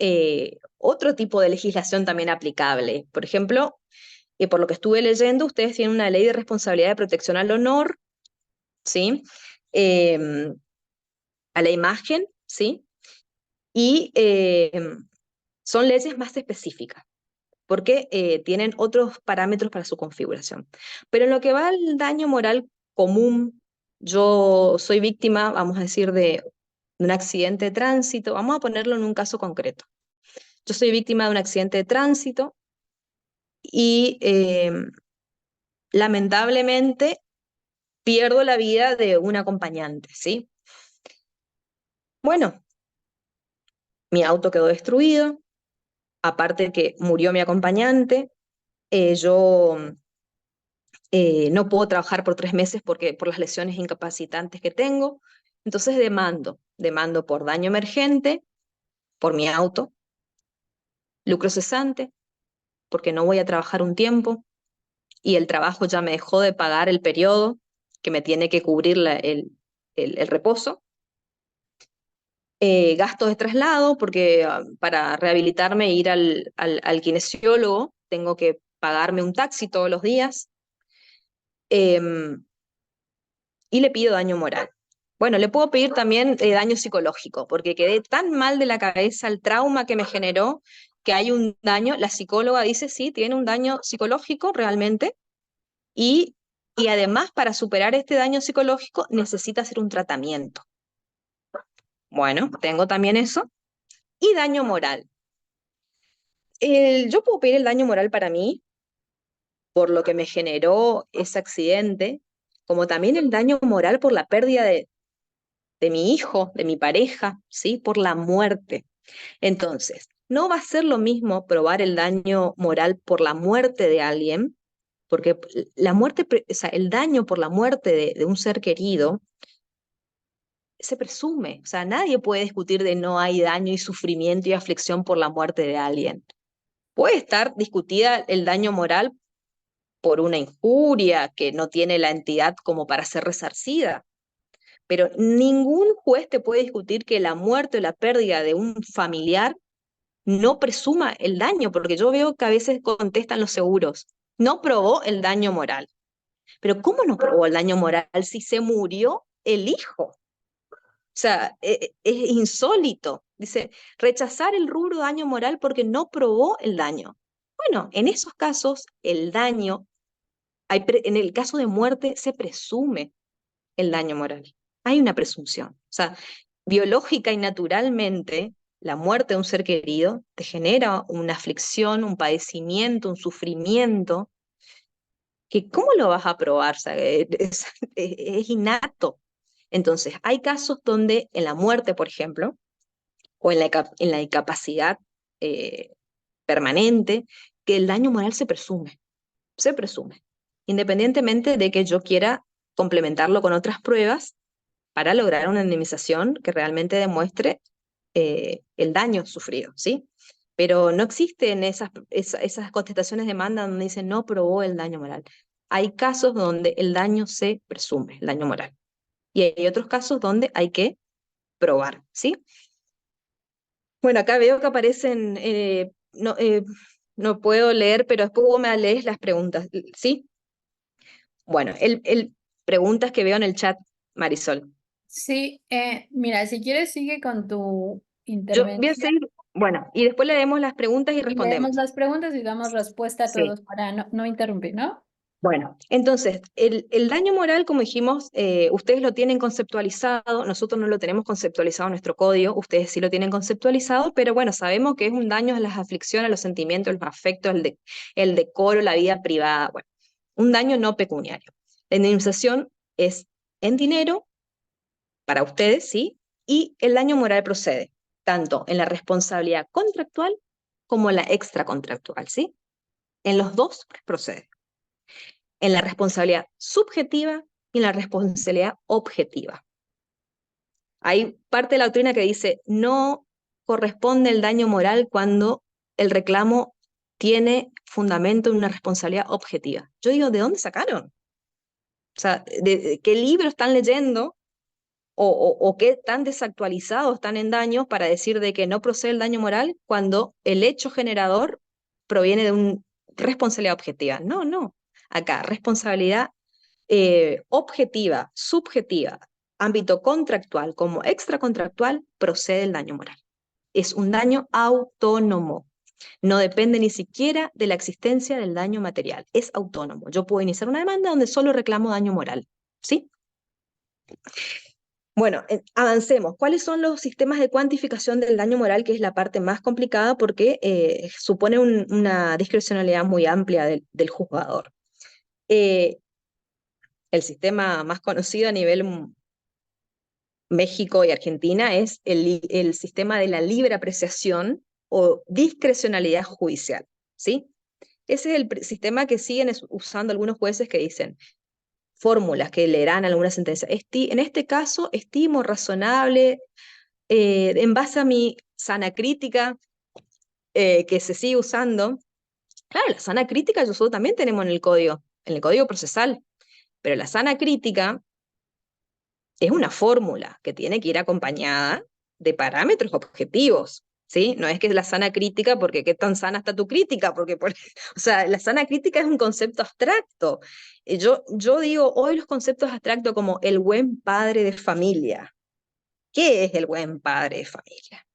otro tipo de legislación también aplicable. Por ejemplo, por lo que estuve leyendo, ustedes tienen una ley de responsabilidad de protección al honor, ¿sí? Eh, a la imagen, ¿sí? Y son leyes más específicas, porque tienen otros parámetros para su configuración. Pero en lo que va al daño moral común, yo soy víctima, vamos a decir, de un accidente de tránsito, vamos a ponerlo en un caso concreto. Yo soy víctima de un accidente de tránsito y lamentablemente pierdo la vida de un acompañante, ¿sí? Bueno, mi auto quedó destruido, aparte que murió mi acompañante, yo no puedo trabajar por 3 meses por las lesiones incapacitantes que tengo, Entonces demando por daño emergente, por mi auto, lucro cesante, porque no voy a trabajar un tiempo y el trabajo ya me dejó de pagar el periodo que me tiene que cubrir el reposo. Gastos de traslado, porque para rehabilitarme e ir al kinesiólogo tengo que pagarme un taxi todos los días. Y le pido daño moral. Bueno, le puedo pedir también daño psicológico, porque quedé tan mal de la cabeza el trauma que me generó que hay un daño. La psicóloga dice, sí, tiene un daño psicológico realmente, y, y además para superar este daño psicológico necesita hacer un tratamiento. Bueno, tengo también eso. Y daño moral. Yo puedo pedir el daño moral para mí, por lo que me generó ese accidente, como también el daño moral por la pérdida de mi hijo, de mi pareja, ¿sí? Por la muerte. Entonces, no va a ser lo mismo probar el daño moral por la muerte de alguien, porque la muerte, o sea, el daño por la muerte de un ser querido se presume, o sea, nadie puede discutir de no hay daño y sufrimiento y aflicción por la muerte de alguien. Puede estar discutida el daño moral por una injuria que no tiene la entidad como para ser resarcida, pero ningún juez te puede discutir que la muerte o la pérdida de un familiar no presuma el daño, porque yo veo que a veces contestan los seguros, no probó el daño moral. Pero ¿cómo no probó el daño moral si se murió el hijo? O sea, es insólito. Dice, rechazar el rubro daño moral porque no probó el daño. Bueno, en esos casos, el daño, en el caso de muerte, se presume el daño moral. Hay una presunción. O sea, biológica y naturalmente, la muerte de un ser querido te genera una aflicción, un padecimiento, un sufrimiento, que ¿cómo lo vas a probar? O sea, es innato. Entonces, hay casos donde en la muerte, por ejemplo, o en la incapacidad eh, permanente, que el daño moral se presume, independientemente de que yo quiera complementarlo con otras pruebas para lograr una indemnización que realmente demuestre el daño sufrido, ¿sí? Pero no existen esas contestaciones de demanda donde dicen no probó el daño moral. Hay casos donde el daño se presume, el daño moral. Y hay otros casos donde hay que probar, ¿sí? Bueno, acá veo que aparecen, no puedo leer, pero después vos me lees las preguntas, ¿sí? Bueno, preguntas que veo en el chat, Marisol. Sí, mira, si quieres sigue con tu Yo voy a intervención seguir, bueno, y después leemos las preguntas y y leemos respondemos. las preguntas y damos respuesta a Sí. todos para no interrumpir, ¿no? Bueno, entonces, el daño moral, como dijimos, ustedes lo tienen conceptualizado, nosotros no lo tenemos conceptualizado en nuestro código, ustedes sí lo tienen conceptualizado, pero bueno, sabemos que es un daño a las aflicciones, a los sentimientos, los afectos, el decoro, la vida privada, bueno, un daño no pecuniario. La indemnización es en dinero para ustedes, ¿sí? Y el daño moral procede tanto en la responsabilidad contractual como en la extracontractual, ¿sí? En los dos procede en la responsabilidad subjetiva y en la responsabilidad objetiva. Hay parte de la doctrina que dice no corresponde el daño moral cuando el reclamo tiene fundamento en una responsabilidad objetiva. Yo digo, ¿de dónde sacaron? O sea, ¿de qué libro están leyendo o qué tan desactualizados están en daños para decir de que no procede el daño moral cuando el hecho generador proviene de una responsabilidad objetiva? No, no. Acá, responsabilidad objetiva, subjetiva, ámbito contractual como extracontractual, procede el daño moral. Es un daño autónomo. No depende ni siquiera de la existencia del daño material. Es autónomo. Yo puedo iniciar una demanda donde solo reclamo daño moral. ¿Sí? Bueno, avancemos. ¿Cuáles son los sistemas de cuantificación del daño moral, que es la parte más complicada porque supone una discrecionalidad muy amplia del juzgador? El sistema más conocido a nivel México y Argentina es el sistema de la libre apreciación o discrecionalidad judicial, ¿sí? Ese es el sistema que siguen usando algunos jueces que dicen, fórmulas que leerán alguna sentencia. En este caso, estimo razonable, en base a mi sana crítica, que se sigue usando. Claro, la sana crítica nosotros también tenemos en el código procesal, pero la sana crítica es una fórmula que tiene que ir acompañada de parámetros objetivos, ¿sí? No es que es la sana crítica porque qué tan sana está tu crítica, o sea, la sana crítica es un concepto abstracto. Yo digo hoy los conceptos abstractos como el buen padre de familia. ¿Qué es el buen padre de familia?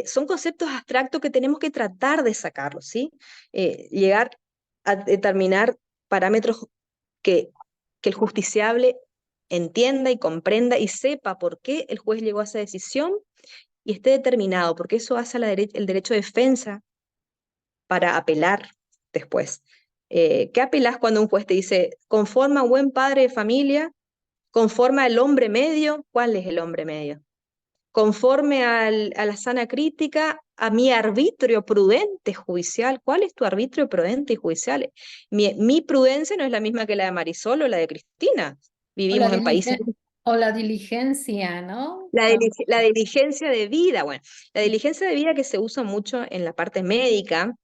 Son conceptos abstractos que tenemos que tratar de sacarlos, ¿sí? Llegar a determinar parámetros que, que el justiciable entienda y comprenda y sepa por qué el juez llegó a esa decisión y esté determinado, porque eso hace el derecho de defensa para apelar después. ¿Qué apelás cuando un juez te dice, conforme a un buen padre de familia, conforme al hombre medio? ¿Cuál es el hombre medio? Conforme a la sana crítica, a mi arbitrio prudente judicial. ¿Cuál es tu arbitrio prudente y judicial? Mi prudencia no es la misma que la de Marisol o la de Cristina. O la Vivimos en países... o la diligencia, ¿no? La diligencia de vida, bueno, la diligencia de vida que se usa mucho en la parte médica,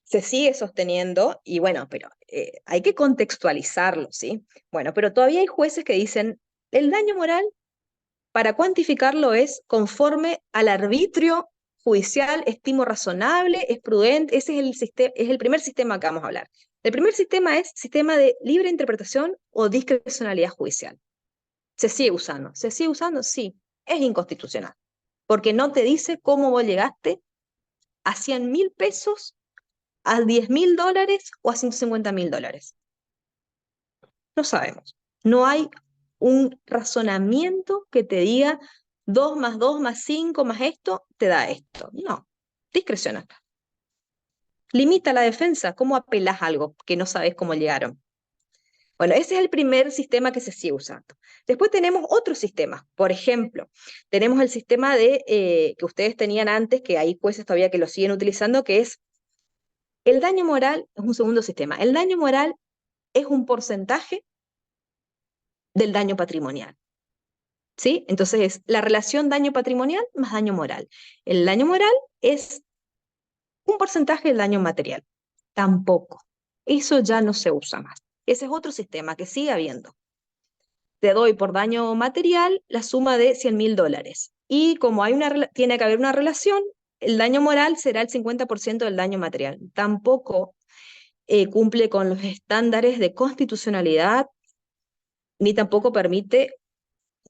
se sigue sosteniendo, y bueno, pero hay que contextualizarlo, ¿sí? Bueno, pero todavía hay jueces que dicen, el daño moral para cuantificarlo es conforme al arbitrio judicial, estimo razonable, es prudente. Ese es el primer sistema que vamos a hablar. El primer sistema es sistema de libre interpretación o discrecionalidad judicial. ¿Se sigue usando? ¿Se sigue usando? Sí. Es inconstitucional, porque no te dice cómo vos llegaste a 100.000 pesos, a 10.000 dólares o a 150.000 dólares. No sabemos. No hay un razonamiento que te diga 2 más 2 más 5 más esto te da esto. No, discrecional. Limita la defensa. ¿Cómo apelás algo que no sabes cómo llegaron? Bueno, ese es el primer sistema que se sigue usando. Después tenemos otros sistemas. Por ejemplo, tenemos el sistema que ustedes tenían antes, que hay jueces todavía que lo siguen utilizando, que es el daño moral, es un segundo sistema. El daño moral es un porcentaje del daño patrimonial. ¿Sí? Entonces es la relación daño patrimonial más daño moral. El daño moral es un porcentaje del daño material. Tampoco. Eso ya no se usa más. Ese es otro sistema que sigue habiendo. Te doy por daño material la suma de 100.000 dólares. Y como tiene que haber una relación, el daño moral será el 50% del daño material. Tampoco cumple con los estándares de constitucionalidad, ni tampoco permite,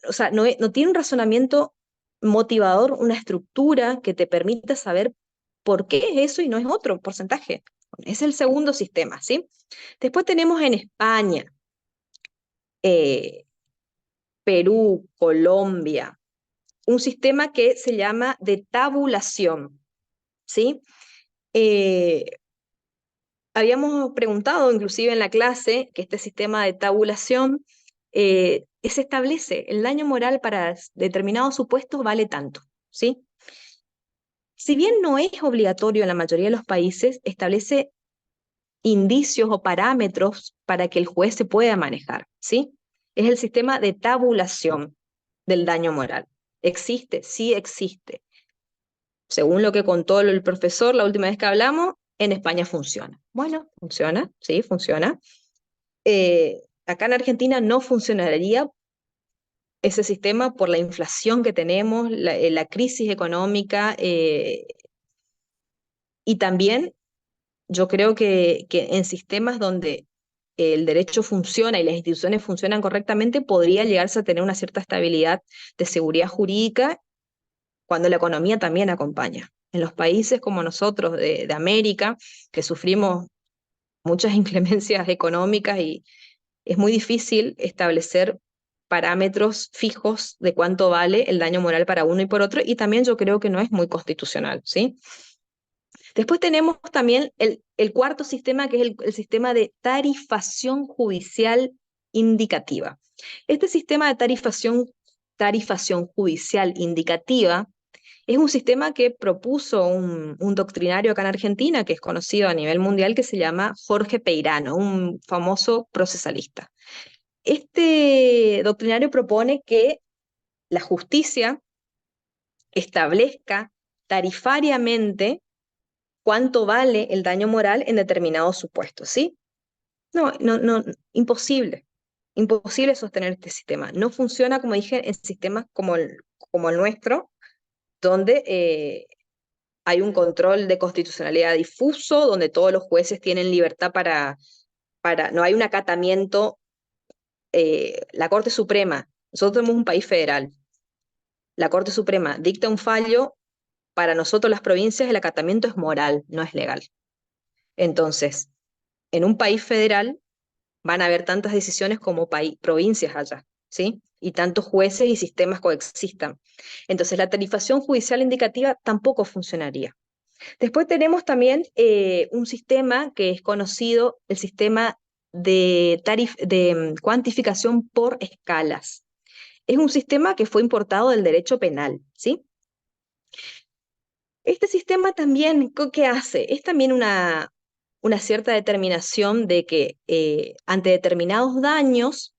o sea, no tiene un razonamiento motivador, una estructura que te permita saber por qué es eso y no es otro porcentaje. Es el segundo sistema, ¿sí? Después tenemos en España, Perú, Colombia, un sistema que se llama de tabulación, ¿sí? Habíamos preguntado inclusive en la clase que este sistema de tabulación se establece, el daño moral para determinados supuestos vale tanto, ¿sí? Si bien no es obligatorio en la mayoría de los países, establece indicios o parámetros para que el juez se pueda manejar, ¿sí? Es el sistema de tabulación del daño moral. ¿Existe? Sí existe. Según lo que contó el profesor la última vez que hablamos, en España funciona. Bueno, funciona, sí, funciona. Acá en Argentina no funcionaría ese sistema por la inflación que tenemos, la crisis económica, y también yo creo que en sistemas donde el derecho funciona y las instituciones funcionan correctamente, podría llegarse a tener una cierta estabilidad de seguridad jurídica cuando la economía también acompaña. En los países como nosotros de América, que sufrimos muchas inclemencias económicas y es muy difícil establecer parámetros fijos de cuánto vale el daño moral para uno y por otro, y también yo creo que no es muy constitucional, ¿sí? Después tenemos también el cuarto sistema, que es el sistema de tarifación judicial indicativa. Este sistema de tarifación judicial indicativa Es un sistema que propuso un doctrinario acá en Argentina, que es conocido a nivel mundial, que se llama Jorge Peirano, un famoso procesalista. Este doctrinario propone que la justicia establezca tarifariamente cuánto vale el daño moral en determinados supuestos, ¿sí? No, imposible. Imposible sostener este sistema. No funciona, como dije, en sistemas como el nuestro, donde hay un control de constitucionalidad difuso, donde todos los jueces tienen libertad no hay un acatamiento. La Corte Suprema, nosotros somos un país federal, la Corte Suprema dicta un fallo, para nosotros las provincias el acatamiento es moral, no es legal. Entonces, en un país federal van a haber tantas decisiones como provincias allá, ¿sí? Y tantos jueces y sistemas coexistan. Entonces, la tarifación judicial indicativa tampoco funcionaría. Después tenemos también un sistema que es conocido, el sistema de cuantificación por escalas. Es un sistema que fue importado del derecho penal, ¿sí? Este sistema también, ¿qué hace? Es también una cierta determinación de que ante determinados daños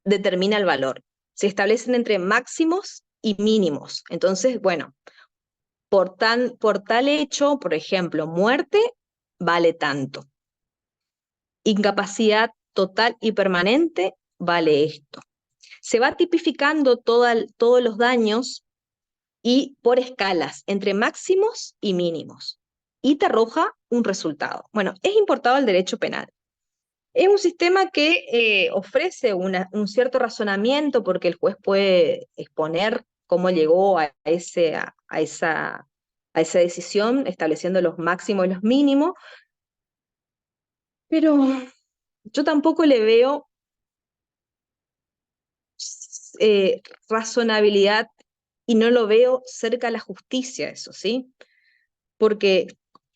determina el valor. Se establecen entre máximos y mínimos. Entonces, bueno, por tal hecho, por ejemplo, muerte, vale tanto. Incapacidad total y permanente, vale esto. Se va tipificando todos los daños y por escalas, entre máximos y mínimos. Y te arroja un resultado. Bueno, es importado al derecho penal. Es un sistema que ofrece un cierto razonamiento porque el juez puede exponer cómo llegó a esa decisión, estableciendo los máximos y los mínimos, pero yo tampoco le veo razonabilidad y no lo veo cerca a la justicia, eso, ¿sí? Porque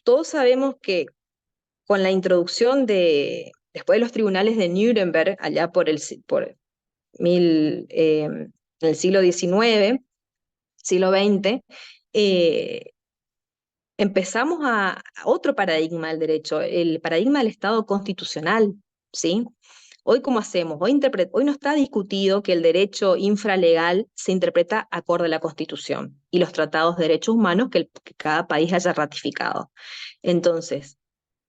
todos sabemos que con la introducción después de los tribunales de Nuremberg, allá en el siglo XIX, siglo XX, empezamos a otro paradigma del derecho, el paradigma del Estado constitucional, ¿sí? Hoy, ¿cómo hacemos? Hoy no está discutido que el derecho infralegal se interpreta acorde a la Constitución y los tratados de derechos humanos que cada país haya ratificado. Entonces,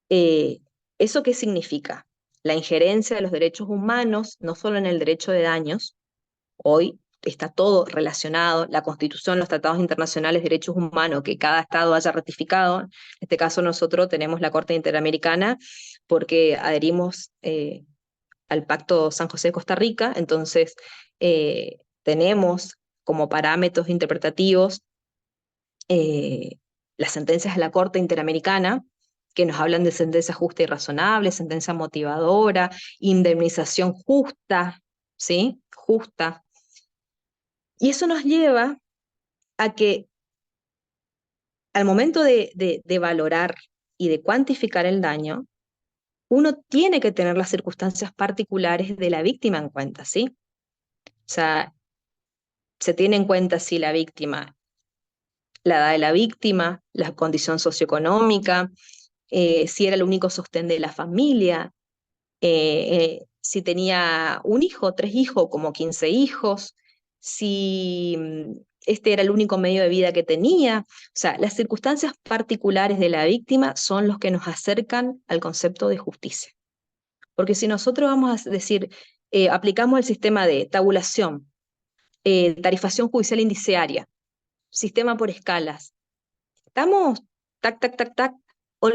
¿eso qué significa? La injerencia de los derechos humanos, no solo en el derecho de daños, hoy está todo relacionado, la Constitución, los tratados internacionales de derechos humanos que cada Estado haya ratificado. En este caso nosotros tenemos la Corte Interamericana porque adherimos al Pacto San José de Costa Rica, entonces tenemos como parámetros interpretativos las sentencias de la Corte Interamericana, que nos hablan de sentencia justa y razonable, sentencia motivadora, indemnización justa, ¿sí? Justa. Y eso nos lleva a que al momento de valorar y de cuantificar el daño, uno tiene que tener las circunstancias particulares de la víctima en cuenta, ¿sí? O sea, se tiene en cuenta si la víctima, la edad de la víctima, la condición socioeconómica, si era el único sostén de la familia, si tenía un hijo, 3 hijos, como 15 hijos, si este era el único medio de vida que tenía. O sea, las circunstancias particulares de la víctima son los que nos acercan al concepto de justicia. Porque si nosotros vamos a decir, aplicamos el sistema de tabulación, tarifación judicial indiciaria, sistema por escalas, estamos tac, tac, tac, tac, o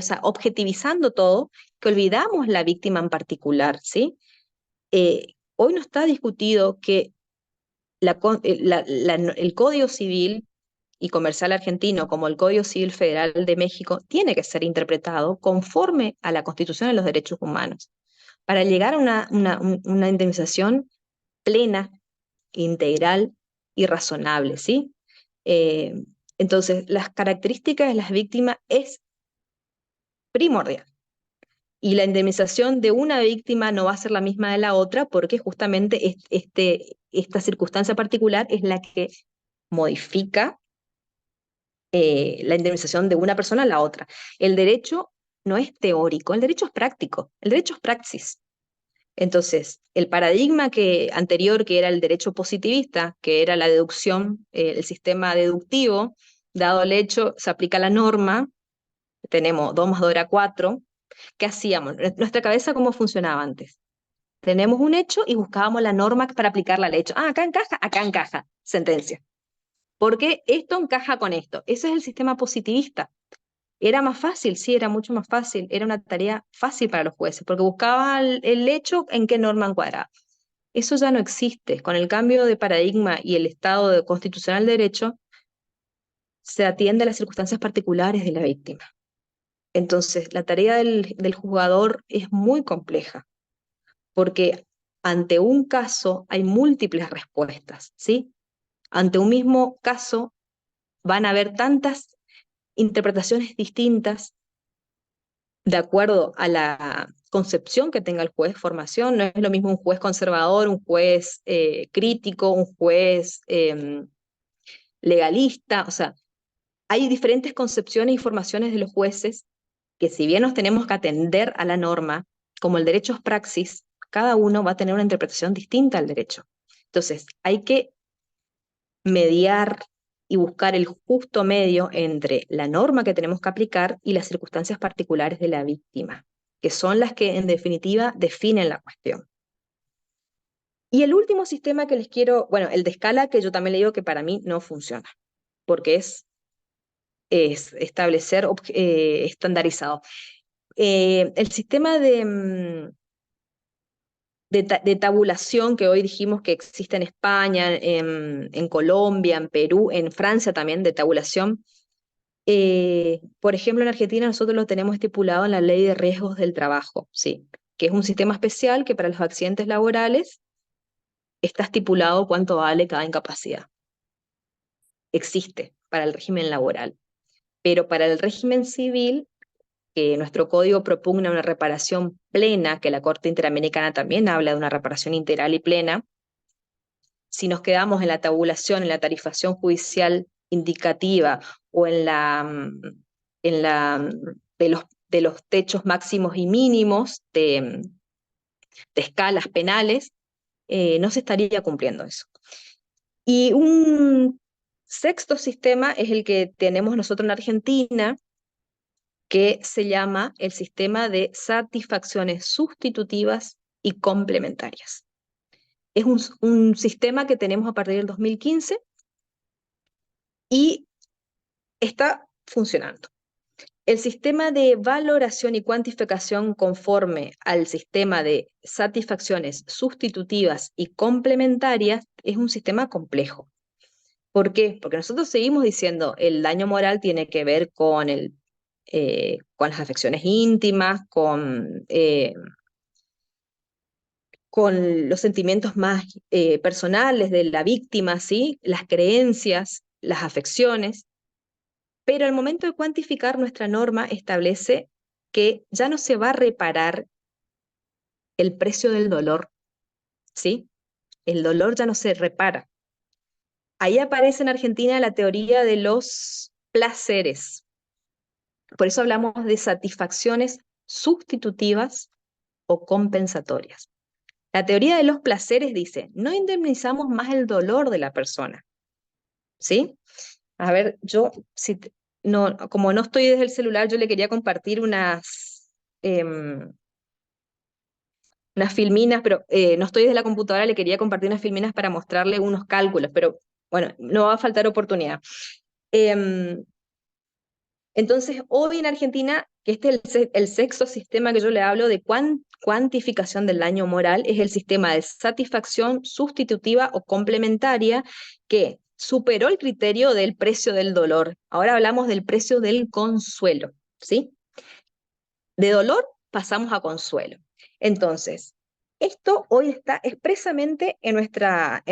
sea, objetivizando todo, que olvidamos la víctima en particular, ¿sí? Hoy no está discutido que el Código Civil y Comercial argentino, como el Código Civil Federal de México, tiene que ser interpretado conforme a la Constitución de los Derechos Humanos, para llegar a una indemnización plena, integral y razonable, ¿sí? Eh, entonces, las características de las víctimas es primordial. Y la indemnización de una víctima no va a ser la misma de la otra porque justamente esta circunstancia particular es la que modifica la indemnización de una persona a la otra. El derecho no es teórico, el derecho es práctico, el derecho es praxis. Entonces, el paradigma anterior, que era el derecho positivista, que era la deducción, el sistema deductivo, dado el hecho, se aplica la norma, tenemos 2 más 2 era 4, ¿qué hacíamos? Nuestra cabeza, ¿cómo funcionaba antes? Tenemos un hecho y buscábamos la norma para aplicarla al hecho. Ah, acá encaja, sentencia. Porque esto encaja con esto. Ese es el sistema positivista. Era más fácil, sí, era mucho más fácil. Era una tarea fácil para los jueces, porque buscaban el hecho en qué norma encuadraba. Eso ya no existe. Con el cambio de paradigma y el Estado constitucional de derecho, se atiende a las circunstancias particulares de la víctima. Entonces, la tarea del juzgador es muy compleja, porque ante un caso hay múltiples respuestas, ¿sí? Ante un mismo caso van a haber tantas interpretaciones distintas de acuerdo a la concepción que tenga el juez, formación. No es lo mismo un juez conservador, un juez crítico, un juez legalista. O sea, hay diferentes concepciones y formaciones de los jueces que, si bien nos tenemos que atender a la norma, como el derecho es praxis, cada uno va a tener una interpretación distinta al derecho. Entonces, hay que mediar y buscar el justo medio entre la norma que tenemos que aplicar y las circunstancias particulares de la víctima, que son las que en definitiva definen la cuestión. Y el último sistema que les quiero, bueno, el de escala, que yo también le digo que para mí no funciona, porque es establecer estandarizado. El sistema de tabulación que hoy dijimos que existe en España, en Colombia, en Perú, en Francia también, de tabulación. Por ejemplo, en Argentina nosotros lo tenemos estipulado en la Ley de Riesgos del Trabajo, sí, que es un sistema especial que para los accidentes laborales está estipulado cuánto vale cada incapacidad. Existe para el régimen laboral, pero para el régimen civil, que nuestro código propugna una reparación plena, que la Corte Interamericana también habla de una reparación integral y plena. Si nos quedamos en la tabulación, en la tarifación judicial indicativa o de los techos máximos y mínimos de escalas penales, no se estaría cumpliendo eso. Y un sexto sistema es el que tenemos nosotros en Argentina, que se llama el sistema de satisfacciones sustitutivas y complementarias. Es un sistema que tenemos a partir del 2015 y está funcionando. El sistema de valoración y cuantificación conforme al sistema de satisfacciones sustitutivas y complementarias es un sistema complejo. ¿Por qué? Porque nosotros seguimos diciendo el daño moral tiene que ver con las afecciones íntimas, con los sentimientos más personales de la víctima, ¿sí? Las creencias, las afecciones, pero al momento de cuantificar, nuestra norma establece que ya no se va a reparar el precio del dolor, ¿sí? El dolor ya no se repara. Ahí aparece en Argentina la teoría de los placeres. Por eso hablamos de satisfacciones sustitutivas o compensatorias. La teoría de los placeres dice, no indemnizamos más el dolor de la persona, ¿sí? A ver, como no estoy desde el celular, yo le quería compartir unas filminas, pero no estoy desde la computadora, le quería compartir unas filminas para mostrarle unos cálculos, pero bueno, no va a faltar oportunidad. Em, entonces, hoy en Argentina, que este es el sexto sistema que yo le hablo de cuantificación del daño moral, es el sistema de satisfacción sustitutiva o complementaria, que superó el criterio del precio del dolor. Ahora hablamos del precio del consuelo, ¿sí? De dolor pasamos a consuelo. Entonces, esto hoy está expresamente en nuestra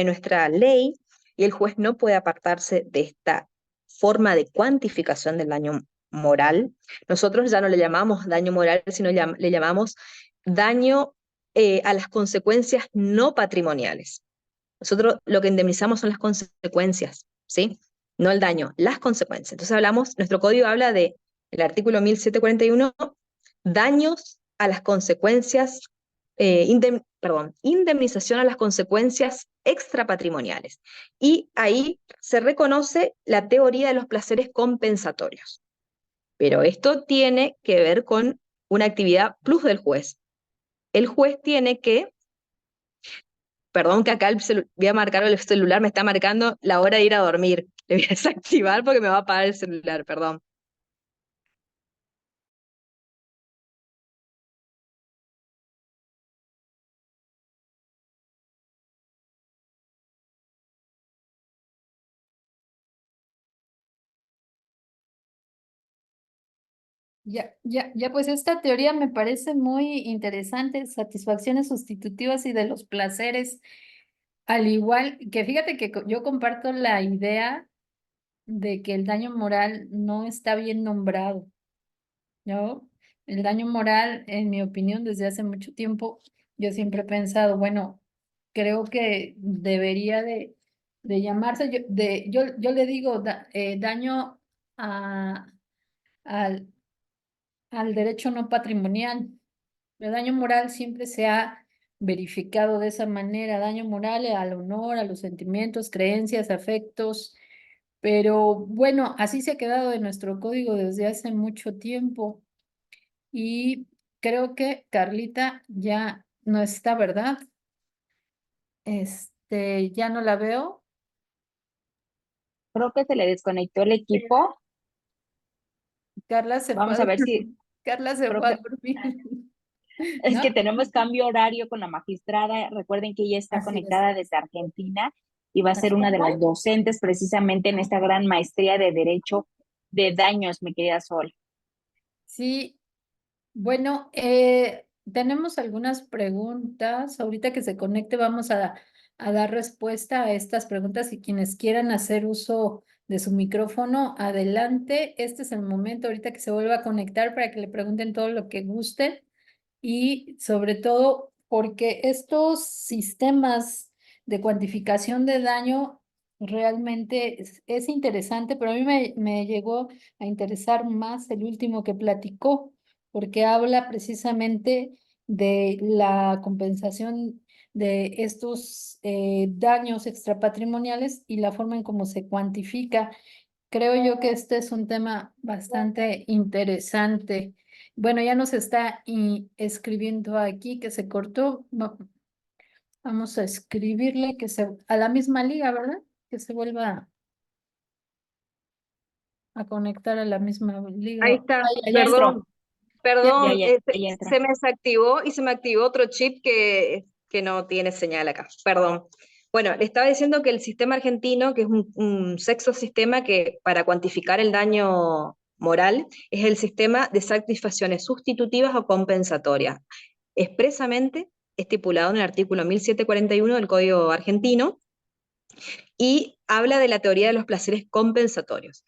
ley, y el juez no puede apartarse de esta forma de cuantificación del daño moral. Nosotros ya no le llamamos daño moral, sino le llamamos daño a las consecuencias no patrimoniales. Nosotros lo que indemnizamos son las consecuencias, ¿sí? No el daño, las consecuencias. Entonces hablamos, nuestro código habla de, el artículo 1741, daños a las consecuencias, indemnización a las consecuencias extrapatrimoniales. Y ahí se reconoce la teoría de los placeres compensatorios. Pero esto tiene que ver con una actividad plus del juez. El juez tiene que, perdón que acá voy a marcar el celular, me está marcando la hora de ir a dormir. Le voy a desactivar porque me va a apagar el celular, perdón. Ya, pues esta teoría me parece muy interesante, satisfacciones sustitutivas y de los placeres, al igual que fíjate que yo comparto la idea de que el daño moral no está bien nombrado, ¿no? El daño moral, en mi opinión, desde hace mucho tiempo, yo siempre he pensado, bueno, creo que debería de llamarse, yo le digo daño a, al, al derecho no patrimonial. El daño moral siempre se ha verificado de esa manera, daño moral al honor, a los sentimientos, creencias, afectos, pero bueno, así se ha quedado en nuestro código desde hace mucho tiempo y creo que Carlita ya no está, ¿verdad? Ya no la veo. Creo que se le desconectó el equipo. Carla se fue a Vamos a ver si, dormir. Carla se creo fue a que dormir, es que ¿no? tenemos cambio horario con la magistrada. Recuerden que ella está Así es. conectada desde Argentina y va a ser Así una es. de las docentes precisamente en esta gran maestría de Derecho de Daños, mi querida Sol. Sí, bueno, tenemos algunas preguntas. Ahorita que se conecte vamos a dar respuesta a estas preguntas y quienes quieran hacer uso de su micrófono, adelante. Este es el momento ahorita que se vuelva a conectar para que le pregunten todo lo que gusten y sobre todo porque estos sistemas de cuantificación de daño realmente es interesante, pero a mí me llegó a interesar más el último que platicó porque habla precisamente de la compensación de estos daños extrapatrimoniales y la forma en cómo se cuantifica. Creo yo que este es un tema bastante interesante. Bueno, ya nos está escribiendo aquí que se cortó. Vamos a escribirle que a la misma liga, ¿verdad? Que se vuelva a conectar a la misma liga. Ahí está, Ya perdón, entró, ya, perdón, ya, ya entró. se me desactivó y se me activó otro chip que no tiene señal acá, perdón. Bueno, le estaba diciendo que el sistema argentino, que es un sexto sistema que para cuantificar el daño moral, es el sistema de satisfacciones sustitutivas o compensatorias, expresamente estipulado en el artículo 1741 del Código Argentino, y habla de la teoría de los placeres compensatorios.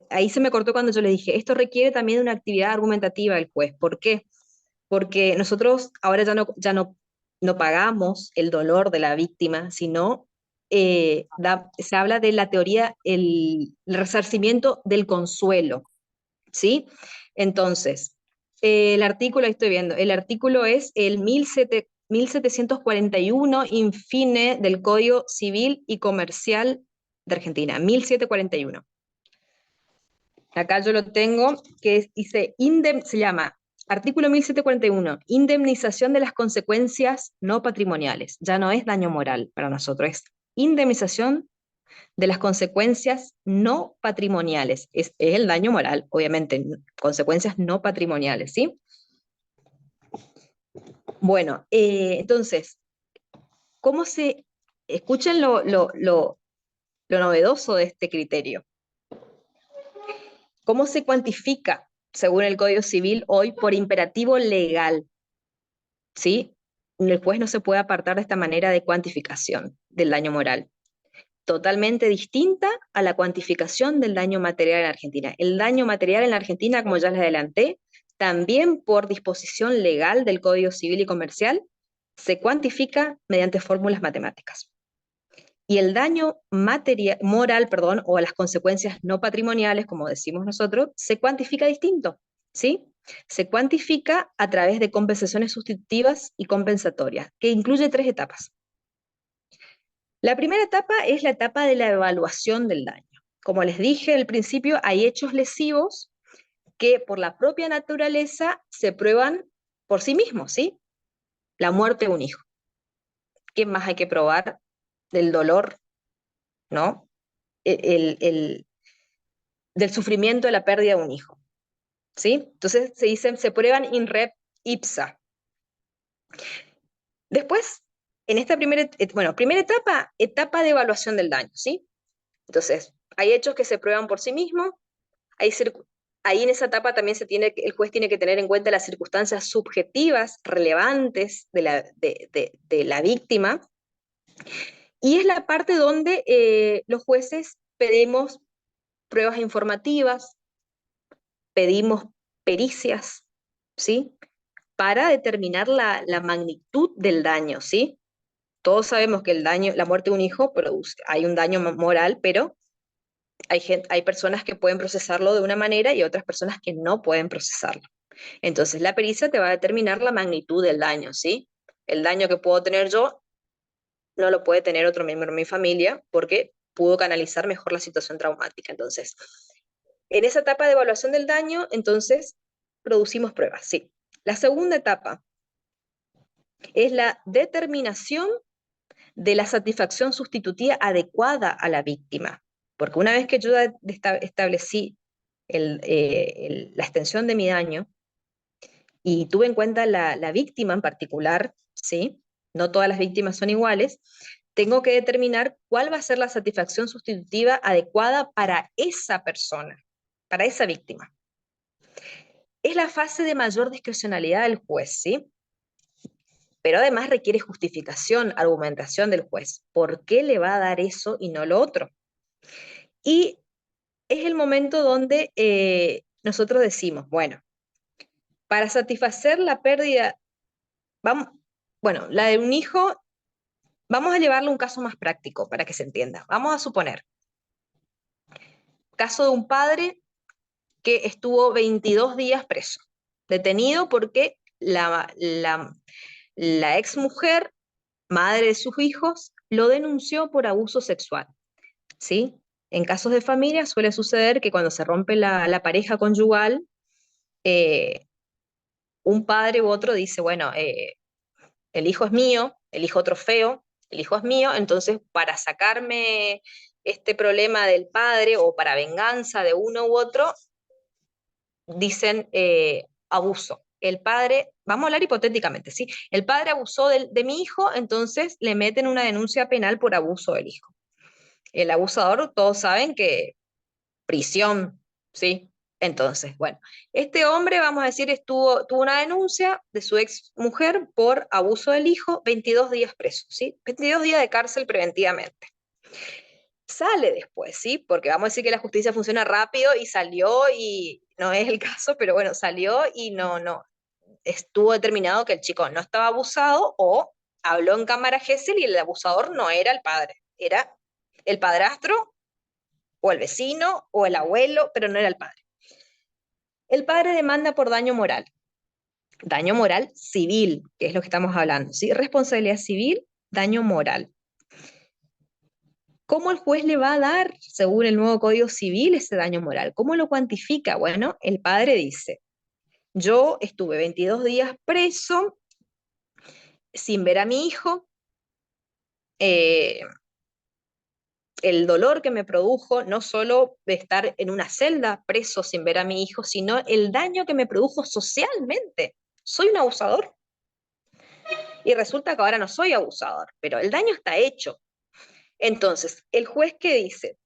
Ahí se me cortó cuando yo le dije, esto requiere también de una actividad argumentativa del juez. ¿Por qué? Porque nosotros ahora no pagamos el dolor de la víctima, sino se habla de la teoría, el resarcimiento del consuelo, ¿sí? Entonces, el artículo, ahí estoy viendo, el artículo es el 1741 infine del Código Civil y Comercial de Argentina, 1741. Acá yo lo tengo, que dice, se llama artículo 1741, indemnización de las consecuencias no patrimoniales. Ya no es daño moral para nosotros, es indemnización de las consecuencias no patrimoniales. Es el daño moral, obviamente, consecuencias no patrimoniales, ¿sí? Bueno, entonces, ¿cómo se... Escuchen lo novedoso de este criterio. ¿Cómo se cuantifica, según el Código Civil, hoy por imperativo legal? ¿Sí? El juez no se puede apartar de esta manera de cuantificación del daño moral, totalmente distinta a la cuantificación del daño material en Argentina. El daño material en la Argentina, como ya les adelanté, también por disposición legal del Código Civil y Comercial, se cuantifica mediante fórmulas matemáticas. y el daño moral, perdón, o las consecuencias no patrimoniales, como decimos nosotros, se cuantifica distinto, ¿sí? Se cuantifica a través de compensaciones sustitutivas y compensatorias, que incluye 3 etapas. La primera etapa es la etapa de la evaluación del daño. Como les dije al principio, hay hechos lesivos que por la propia naturaleza se prueban por sí mismos, ¿sí? La muerte de un hijo. ¿Qué más hay que probar del dolor, ¿no? El, del sufrimiento de la pérdida de un hijo, ¿sí? Entonces se prueban in rep ipsa. Después, en esta primera etapa de evaluación del daño, ¿sí? Entonces, hay hechos que se prueban por sí mismos, ahí en esa etapa también el juez tiene que tener en cuenta las circunstancias subjetivas relevantes de la víctima, y es la parte donde los jueces pedimos pruebas informativas, pedimos pericias, ¿sí? Para determinar la magnitud del daño, ¿sí? Todos sabemos que la muerte de un hijo hay un daño moral, pero hay personas que pueden procesarlo de una manera y otras personas que no pueden procesarlo. Entonces, la pericia te va a determinar la magnitud del daño, ¿sí? El daño que puedo tener yo no lo puede tener otro miembro de mi familia porque pudo canalizar mejor la situación traumática. Entonces, en esa etapa de evaluación del daño, entonces, producimos pruebas, sí. La segunda etapa es la determinación de la satisfacción sustitutiva adecuada a la víctima. Porque una vez que yo establecí la extensión de mi daño y tuve en cuenta la víctima en particular, ¿sí? No todas las víctimas son iguales, tengo que determinar cuál va a ser la satisfacción sustitutiva adecuada para esa persona, para esa víctima. Es la fase de mayor discrecionalidad del juez, ¿sí? Pero además requiere justificación, argumentación del juez. ¿Por qué le va a dar eso y no lo otro? Y es el momento donde nosotros decimos, bueno, para satisfacer la pérdida, bueno, la de un hijo, vamos a llevarle un caso más práctico para que se entienda. Vamos a suponer, caso de un padre que estuvo 22 días preso, detenido porque la ex mujer, madre de sus hijos, lo denunció por abuso sexual, ¿sí? En casos de familia suele suceder que cuando se rompe la pareja conyugal, un padre u otro dice, bueno, el hijo es mío, el hijo trofeo, el hijo es mío, entonces para sacarme este problema del padre o para venganza de uno u otro, dicen abuso. El padre, vamos a hablar hipotéticamente, ¿sí? El padre abusó de mi hijo, entonces le meten una denuncia penal por abuso del hijo. El abusador, todos saben que prisión, ¿sí? Entonces, bueno, este hombre, vamos a decir, tuvo una denuncia de su ex mujer por abuso del hijo, 22 días preso, ¿sí? 22 días de cárcel preventivamente. Sale después, ¿sí? Porque vamos a decir que la justicia funciona rápido y salió y no es el caso, pero bueno, salió y no, estuvo determinado que el chico no estaba abusado o habló en cámara Gesell y el abusador no era el padre, era el padrastro o el vecino o el abuelo, pero no era el padre. El padre demanda por daño moral civil, que es lo que estamos hablando, ¿sí? Responsabilidad civil, daño moral. ¿Cómo el juez le va a dar, según el nuevo Código Civil, ese daño moral? ¿Cómo lo cuantifica? Bueno, el padre dice, yo estuve 22 días preso sin ver a mi hijo, el dolor que me produjo, no solo de estar en una celda preso sin ver a mi hijo, sino el daño que me produjo socialmente. Soy un abusador. Y resulta que ahora no soy abusador, pero el daño está hecho. Entonces, el juez que dice,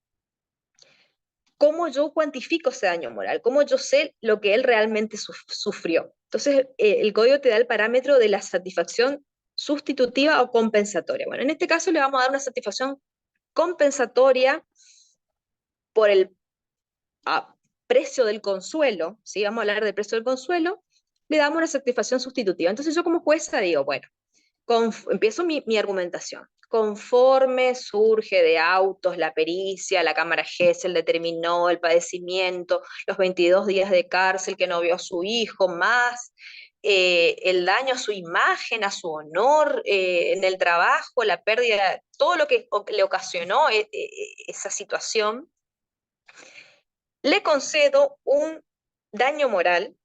¿cómo yo cuantifico ese daño moral? ¿Cómo yo sé lo que él realmente sufrió? Entonces, el código te da el parámetro de la satisfacción sustitutiva o compensatoria. Bueno, en este caso le vamos a dar una satisfacción compensatoria por el precio del consuelo, ¿sí? Vamos a hablar del precio del consuelo, le damos una satisfacción sustitutiva. Entonces yo como jueza digo, bueno, empiezo mi argumentación. conforme surge de autos, la pericia, la cámara Gesell determinó el padecimiento, los 22 días de cárcel que no vio a su hijo, más el daño a su imagen, a su honor en el trabajo, la pérdida, todo lo que le ocasionó esa situación, le concedo un daño moral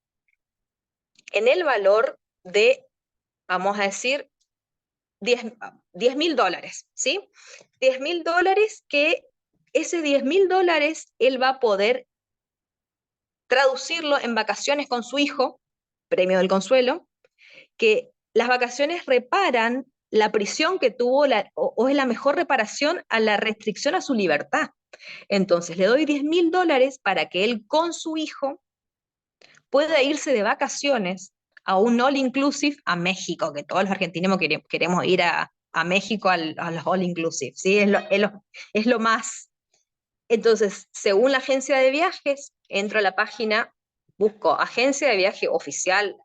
en el valor de, vamos a decir, $10.000, ¿sí? $10.000 que ese $10.000 él va a poder traducirlo en vacaciones con su hijo, premio del consuelo, que las vacaciones reparan la prisión que tuvo o es la mejor reparación a la restricción a su libertad. Entonces le doy $10.000 para que él con su hijo pueda irse de vacaciones a un all inclusive a México, que todos los argentinos queremos ir a México a los all inclusive, ¿sí? Es lo más. Entonces, según la agencia de viajes, entro a la página, busco agencia de viaje oficial,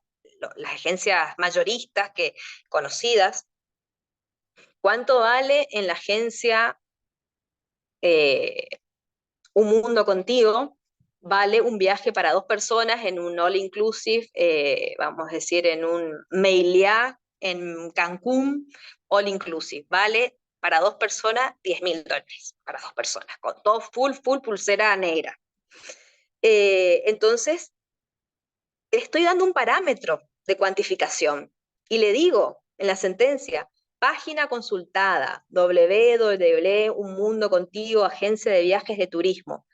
las agencias mayoristas conocidas, ¿cuánto vale en la agencia Un Mundo Contigo? Vale un viaje para 2 personas en un all inclusive, vamos a decir, en un Meliá, en Cancún, all inclusive. Vale para 2 personas $10.000, para 2 personas, con todo full pulsera negra. Entonces, estoy dando un parámetro de cuantificación y le digo en la sentencia, página consultada, Un Mundo Contigo, agencia de viajes de turismo.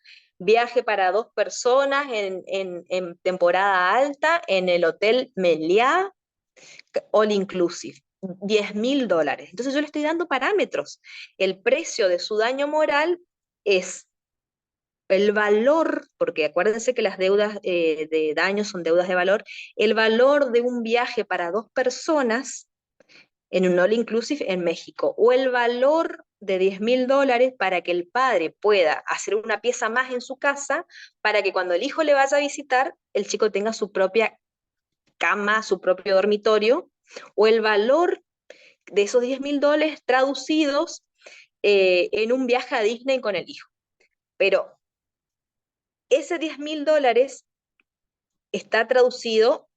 Viaje para 2 personas en temporada alta en el Hotel Meliá, all inclusive. $10.000. Entonces yo le estoy dando parámetros. El precio de su daño moral es el valor, porque acuérdense que las deudas de daño son deudas de valor, el valor de un viaje para 2 personas en un all inclusive en México, o el valor de $10.000 para que el padre pueda hacer una pieza más en su casa, para que cuando el hijo le vaya a visitar, el chico tenga su propia cama, su propio dormitorio, o el valor de esos $10.000 traducidos en un viaje a Disney con el hijo. Pero ese $10.000 está traducido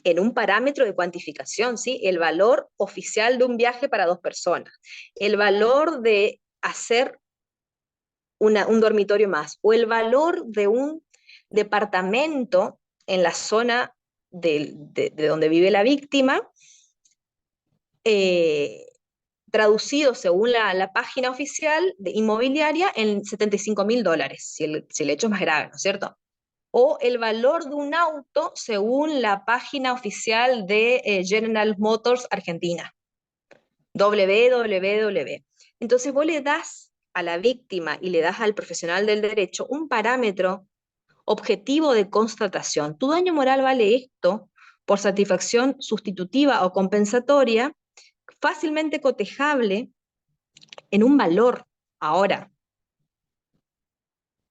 en un parámetro de cuantificación, ¿sí? El valor oficial de un viaje para 2 personas, el valor de hacer un dormitorio más, o el valor de un departamento en la zona de donde vive la víctima, traducido según la página oficial de inmobiliaria en $75.000, si el hecho es más grave, ¿no es cierto? O el valor de un auto según la página oficial de General Motors Argentina, www. Entonces vos le das a la víctima y le das al profesional del derecho un parámetro objetivo de constatación. Tu daño moral vale esto por satisfacción sustitutiva o compensatoria, fácilmente cotejable en un valor. Ahora,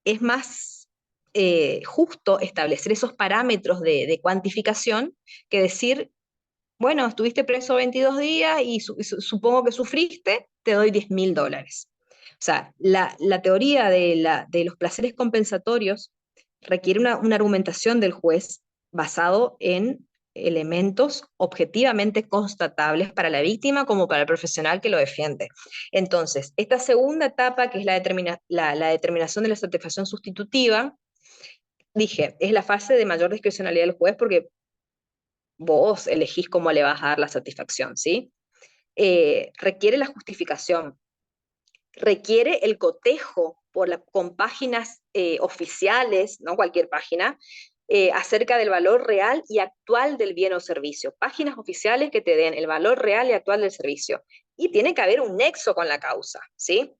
es más justo establecer esos parámetros de cuantificación que decir, bueno, estuviste preso 22 días y supongo que sufriste, te doy $10.000. O sea, la teoría de los placeres compensatorios requiere una argumentación del juez basado en elementos objetivamente constatables para la víctima como para el profesional que lo defiende. Entonces, esta segunda etapa, que es la determinación de la satisfacción sustitutiva, dije, es la fase de mayor discrecionalidad del juez porque vos elegís cómo le vas a dar la satisfacción, ¿sí? Requiere la justificación, requiere el cotejo con páginas oficiales, no cualquier página, acerca del valor real y actual del bien o servicio. Páginas oficiales que te den el valor real y actual del servicio. Y tiene que haber un nexo con la causa, ¿sí?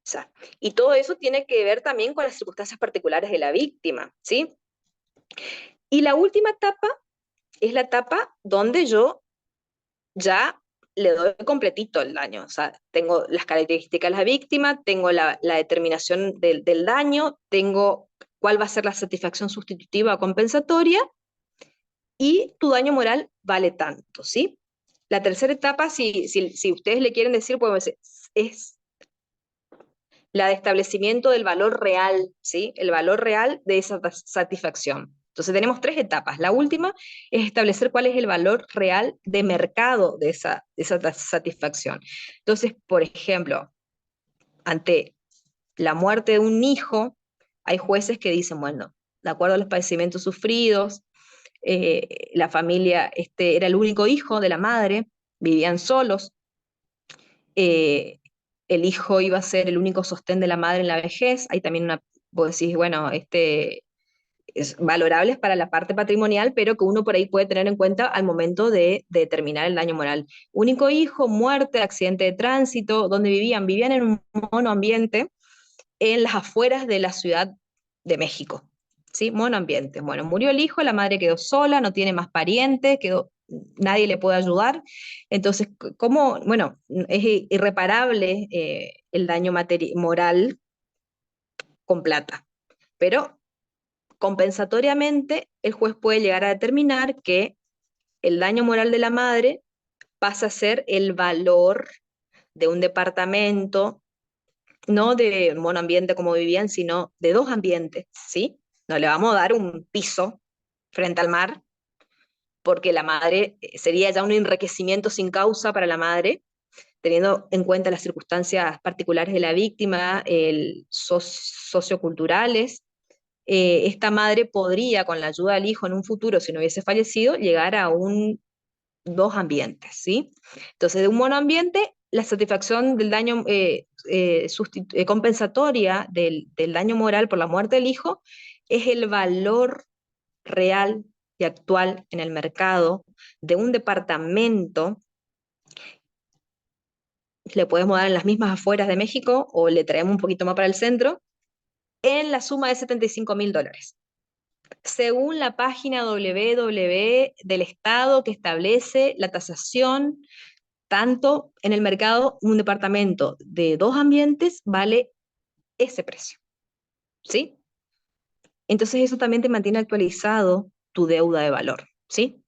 O sea, y todo eso tiene que ver también con las circunstancias particulares de la víctima, ¿sí? Y la última etapa es la etapa donde yo ya le doy completito el daño. O sea, tengo las características de la víctima, tengo la determinación del daño, tengo cuál va a ser la satisfacción sustitutiva o compensatoria, y tu daño moral vale tanto, ¿sí? La tercera etapa, si ustedes le quieren decir, pues es la de establecimiento del valor real, ¿sí? El valor real de esa satisfacción. Entonces tenemos tres etapas. La última es establecer cuál es el valor real de mercado de esa satisfacción. Entonces, por ejemplo, ante la muerte de un hijo, hay jueces que dicen, bueno, de acuerdo a los padecimientos sufridos, la familia era el único hijo de la madre, vivían solos, eh, el hijo iba a ser el único sostén de la madre en la vejez, hay también vos decís, bueno, es valorables para la parte patrimonial, pero que uno por ahí puede tener en cuenta al momento de determinar el daño moral. Único hijo, muerte, accidente de tránsito, ¿dónde vivían? Vivían en un monoambiente en las afueras de la Ciudad de México, ¿sí? Monoambiente. Bueno, murió el hijo, la madre quedó sola, no tiene más parientes, nadie le puede ayudar. Entonces, ¿cómo? Bueno, es irreparable el daño moral con plata, pero compensatoriamente el juez puede llegar a determinar que el daño moral de la madre pasa a ser el valor de un departamento, no de un monoambiente como vivían, sino de dos ambientes, ¿sí? No le vamos a dar un piso frente al mar, porque la madre sería ya un enriquecimiento sin causa para la madre, teniendo en cuenta las circunstancias particulares de la víctima, socioculturales. Esta madre podría, con la ayuda del hijo en un futuro, si no hubiese fallecido, llegar a dos ambientes, ¿sí? Entonces, de un monoambiente, la satisfacción del daño compensatoria del daño moral por la muerte del hijo es el valor real y actual en el mercado de un departamento. Le podemos dar en las mismas afueras de México o le traemos un poquito más para el centro, en la suma de $75.000. Según la página www del Estado que establece la tasación, tanto en el mercado, un departamento de dos ambientes vale ese precio, ¿sí? Entonces eso también te mantiene actualizado tu deuda de valor, ¿sí?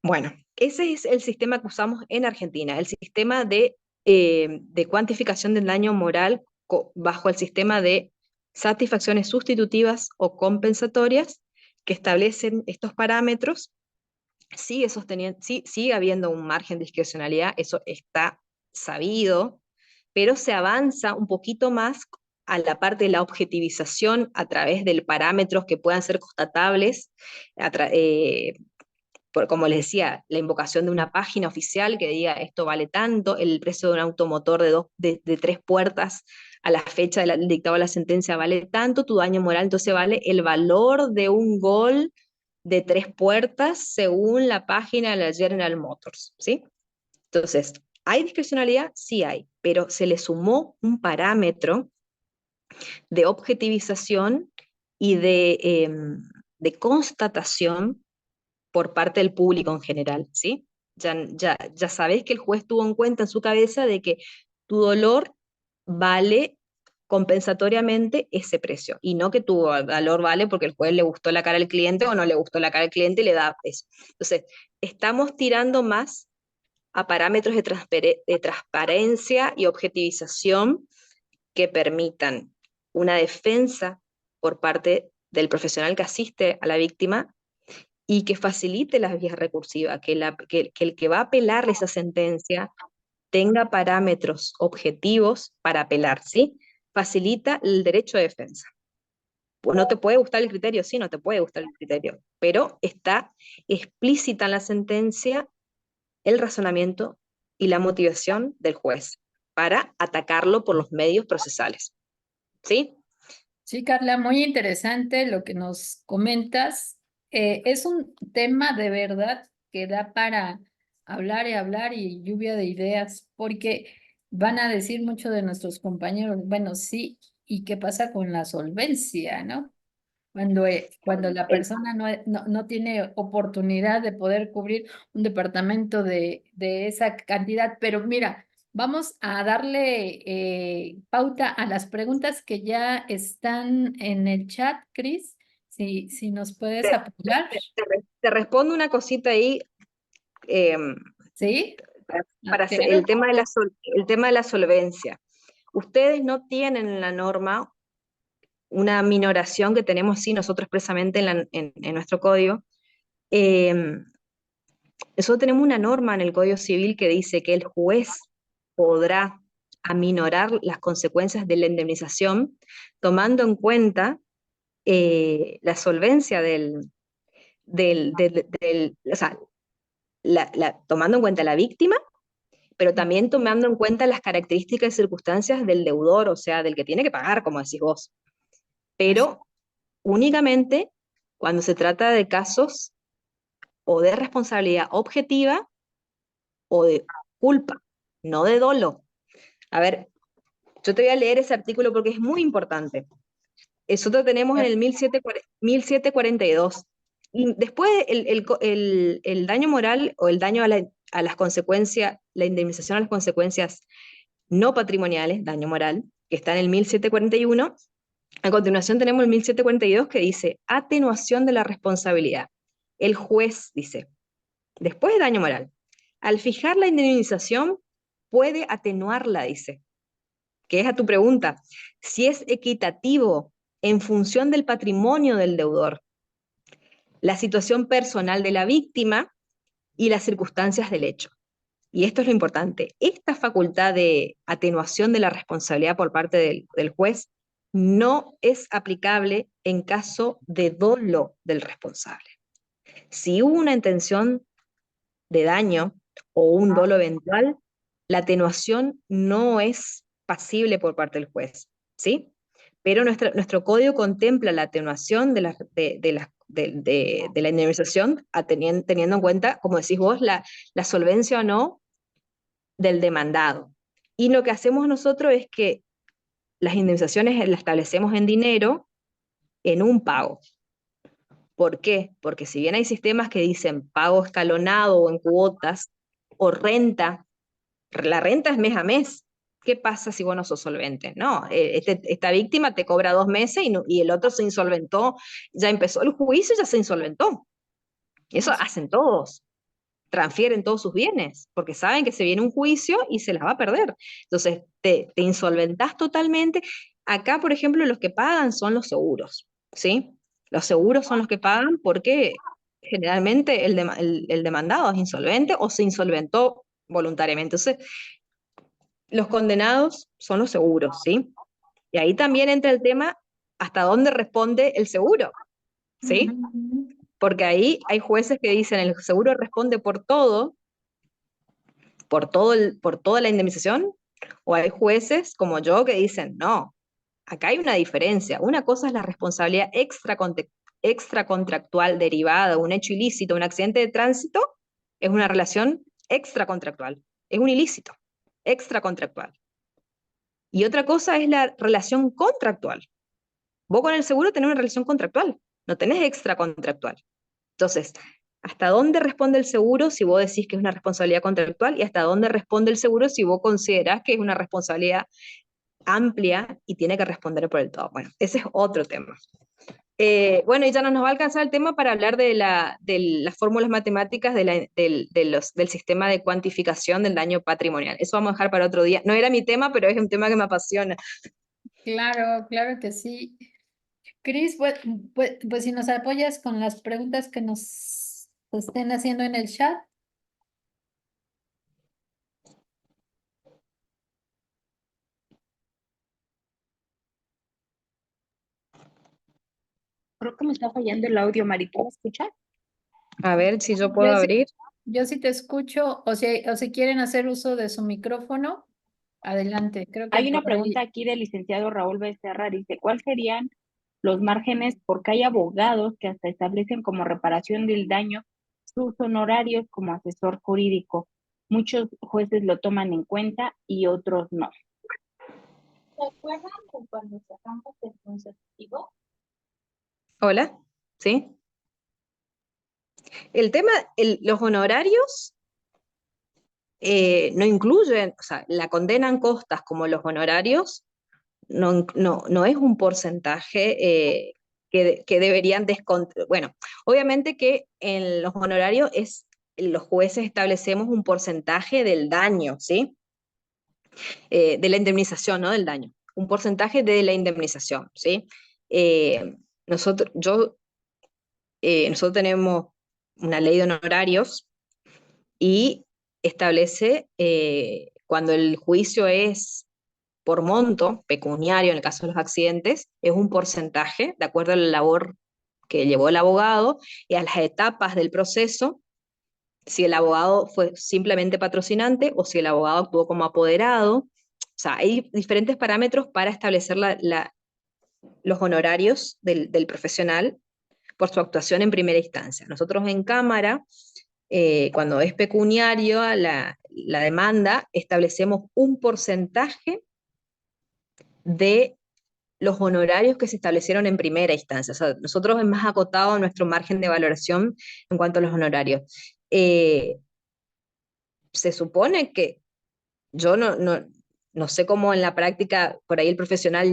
Bueno, ese es el sistema que usamos en Argentina, el sistema de cuantificación del daño moral bajo el sistema de satisfacciones sustitutivas o compensatorias que establecen estos parámetros. Sigue habiendo un margen de discrecionalidad, eso está sabido, pero se avanza un poquito más a la parte de la objetivización a través de parámetros que puedan ser constatables, como les decía, la invocación de una página oficial que diga esto vale tanto, el precio de un automotor de 3 puertas a la fecha del dictado de la sentencia vale tanto, tu daño moral entonces vale el valor de un gol de 3 puertas según la página de la General Motors, ¿sí? Entonces, ¿hay discrecionalidad? Sí hay, pero se le sumó un parámetro de objetivización y de constatación por parte del público en general, ¿sí? Ya sabés que el juez tuvo en cuenta en su cabeza de que tu dolor vale compensatoriamente ese precio, y no que tu valor vale porque el juez le gustó la cara al cliente o no le gustó la cara al cliente y le da eso. Entonces, estamos tirando más a parámetros de transparencia y objetivización que permitan una defensa por parte del profesional que asiste a la víctima y que facilite las vías recursivas, que el que va a apelar esa sentencia tenga parámetros objetivos para apelar, ¿sí? Facilita el derecho de defensa. Pues no te puede gustar el criterio, sí, no te puede gustar el criterio, pero está explícita en la sentencia el razonamiento y la motivación del juez para atacarlo por los medios procesales, ¿sí? Sí, Carla, muy interesante lo que nos comentas. Es un tema de verdad que da para hablar y hablar y lluvia de ideas, porque van a decir mucho de nuestros compañeros, bueno, sí, ¿y qué pasa con la solvencia, no? Cuando la persona no tiene oportunidad de poder cubrir un departamento de esa cantidad. Pero mira, vamos a darle pauta a las preguntas que ya están en el chat, Cris. Si nos puedes Te, apoyar. te respondo una cosita ahí. ¿Sí? para Ok. el tema de el tema de la solvencia. Ustedes no tienen en la norma una minoración que tenemos, sí, nosotros expresamente en nuestro código. Nosotros tenemos una norma en el Código Civil que dice que el juez podrá aminorar las consecuencias de la indemnización tomando en cuenta la solvencia o sea, tomando en cuenta la víctima, pero también tomando en cuenta las características y circunstancias del deudor, o sea, del que tiene que pagar, como decís vos. Pero únicamente cuando se trata de casos o de responsabilidad objetiva o de culpa, no de dolo. A ver, yo te voy a leer ese artículo porque es muy importante. Nosotros tenemos en el 1742. Y después el daño moral o el daño a las consecuencias, la indemnización a las consecuencias no patrimoniales, daño moral, que está en el 1741. A continuación tenemos el 1742 que dice atenuación de la responsabilidad. El juez dice, después de daño moral, al fijar la indemnización puede atenuarla, dice, que es a tu pregunta, si es equitativo en función del patrimonio del deudor, la situación personal de la víctima y las circunstancias del hecho. Y esto es lo importante, esta facultad de atenuación de la responsabilidad por parte del juez no es aplicable en caso de dolo del responsable. Si hubo una intención de daño o un dolo eventual, la atenuación no es pasible por parte del juez, ¿sí? Pero nuestro código contempla la atenuación de la indemnización teniendo en cuenta, como decís vos, la solvencia o no del demandado. Y lo que hacemos nosotros es que las indemnizaciones las establecemos en dinero en un pago. ¿Por qué? Porque si bien hay sistemas que dicen pago escalonado o en cuotas, o renta, la renta es mes a mes. ¿Qué pasa si vos no sos solvente? No, esta víctima te cobra 2 meses y el otro se insolventó, ya empezó el juicio y ya se insolventó. Eso hacen todos, transfieren todos sus bienes, porque saben que se viene un juicio y se las va a perder. Entonces, te insolventás totalmente. Acá, por ejemplo, los que pagan son los seguros, ¿sí? Los seguros son los que pagan porque generalmente el demandado es insolvente o se insolventó voluntariamente. Entonces, los condenados son los seguros, ¿sí? Y ahí también entra el tema hasta dónde responde el seguro, ¿sí? Porque ahí hay jueces que dicen el seguro responde por toda la indemnización, o hay jueces como yo que dicen, no, acá hay una diferencia. Una cosa es la responsabilidad extracontractual derivada de un hecho ilícito, un accidente de tránsito, es una relación extracontractual, es un ilícito, extracontractual. Y otra cosa es la relación contractual. Vos con el seguro tenés una relación contractual, no tenés extracontractual. Entonces, ¿hasta dónde responde el seguro si vos decís que es una responsabilidad contractual? Y ¿hasta dónde responde el seguro si vos considerás que es una responsabilidad amplia y tiene que responder por el todo? Bueno, ese es otro tema. Bueno, y ya no nos va a alcanzar el tema para hablar de las fórmulas matemáticas del sistema de cuantificación del daño patrimonial. Eso vamos a dejar para otro día. No era mi tema, pero es un tema que me apasiona. Claro, claro que sí. Cris, pues si nos apoyas con las preguntas que nos estén haciendo en el chat. Creo que me está fallando el audio, Mari. ¿Puedo escuchar? A ver si yo puedo Yo sí, abrir. yo sí te escucho, o si quieren hacer uso de su micrófono, adelante. Creo que Hay una por pregunta ahí. aquí del licenciado Raúl Becerra. Dice, ¿cuáles serían los márgenes? Porque hay abogados que hasta establecen como reparación del daño sus honorarios como asesor jurídico. Muchos jueces lo toman en cuenta y otros no. ¿Se acuerdan de cuando sacamos el consecutivo? Hola, ¿sí? El tema, los honorarios no incluyen, o sea, la condena en costas como los honorarios no es un porcentaje que deberían descontar. Bueno, obviamente que en los honorarios los jueces establecemos un porcentaje del daño, ¿sí? De la indemnización, no del daño, un porcentaje de la indemnización, ¿sí? Eh, nosotros, yo, nosotros tenemos una ley de honorarios y establece cuando el juicio es por monto pecuniario, en el caso de los accidentes, es un porcentaje de acuerdo a la labor que llevó el abogado y a las etapas del proceso, si el abogado fue simplemente patrocinante o si el abogado actuó como apoderado. O sea, hay diferentes parámetros para establecer los honorarios del profesional por su actuación en primera instancia. Nosotros en Cámara, cuando es pecuniario la demanda, establecemos un porcentaje de los honorarios que se establecieron en primera instancia. O sea, nosotros es más acotado nuestro margen de valoración en cuanto a los honorarios. Se supone que yo no sé cómo en la práctica por ahí el profesional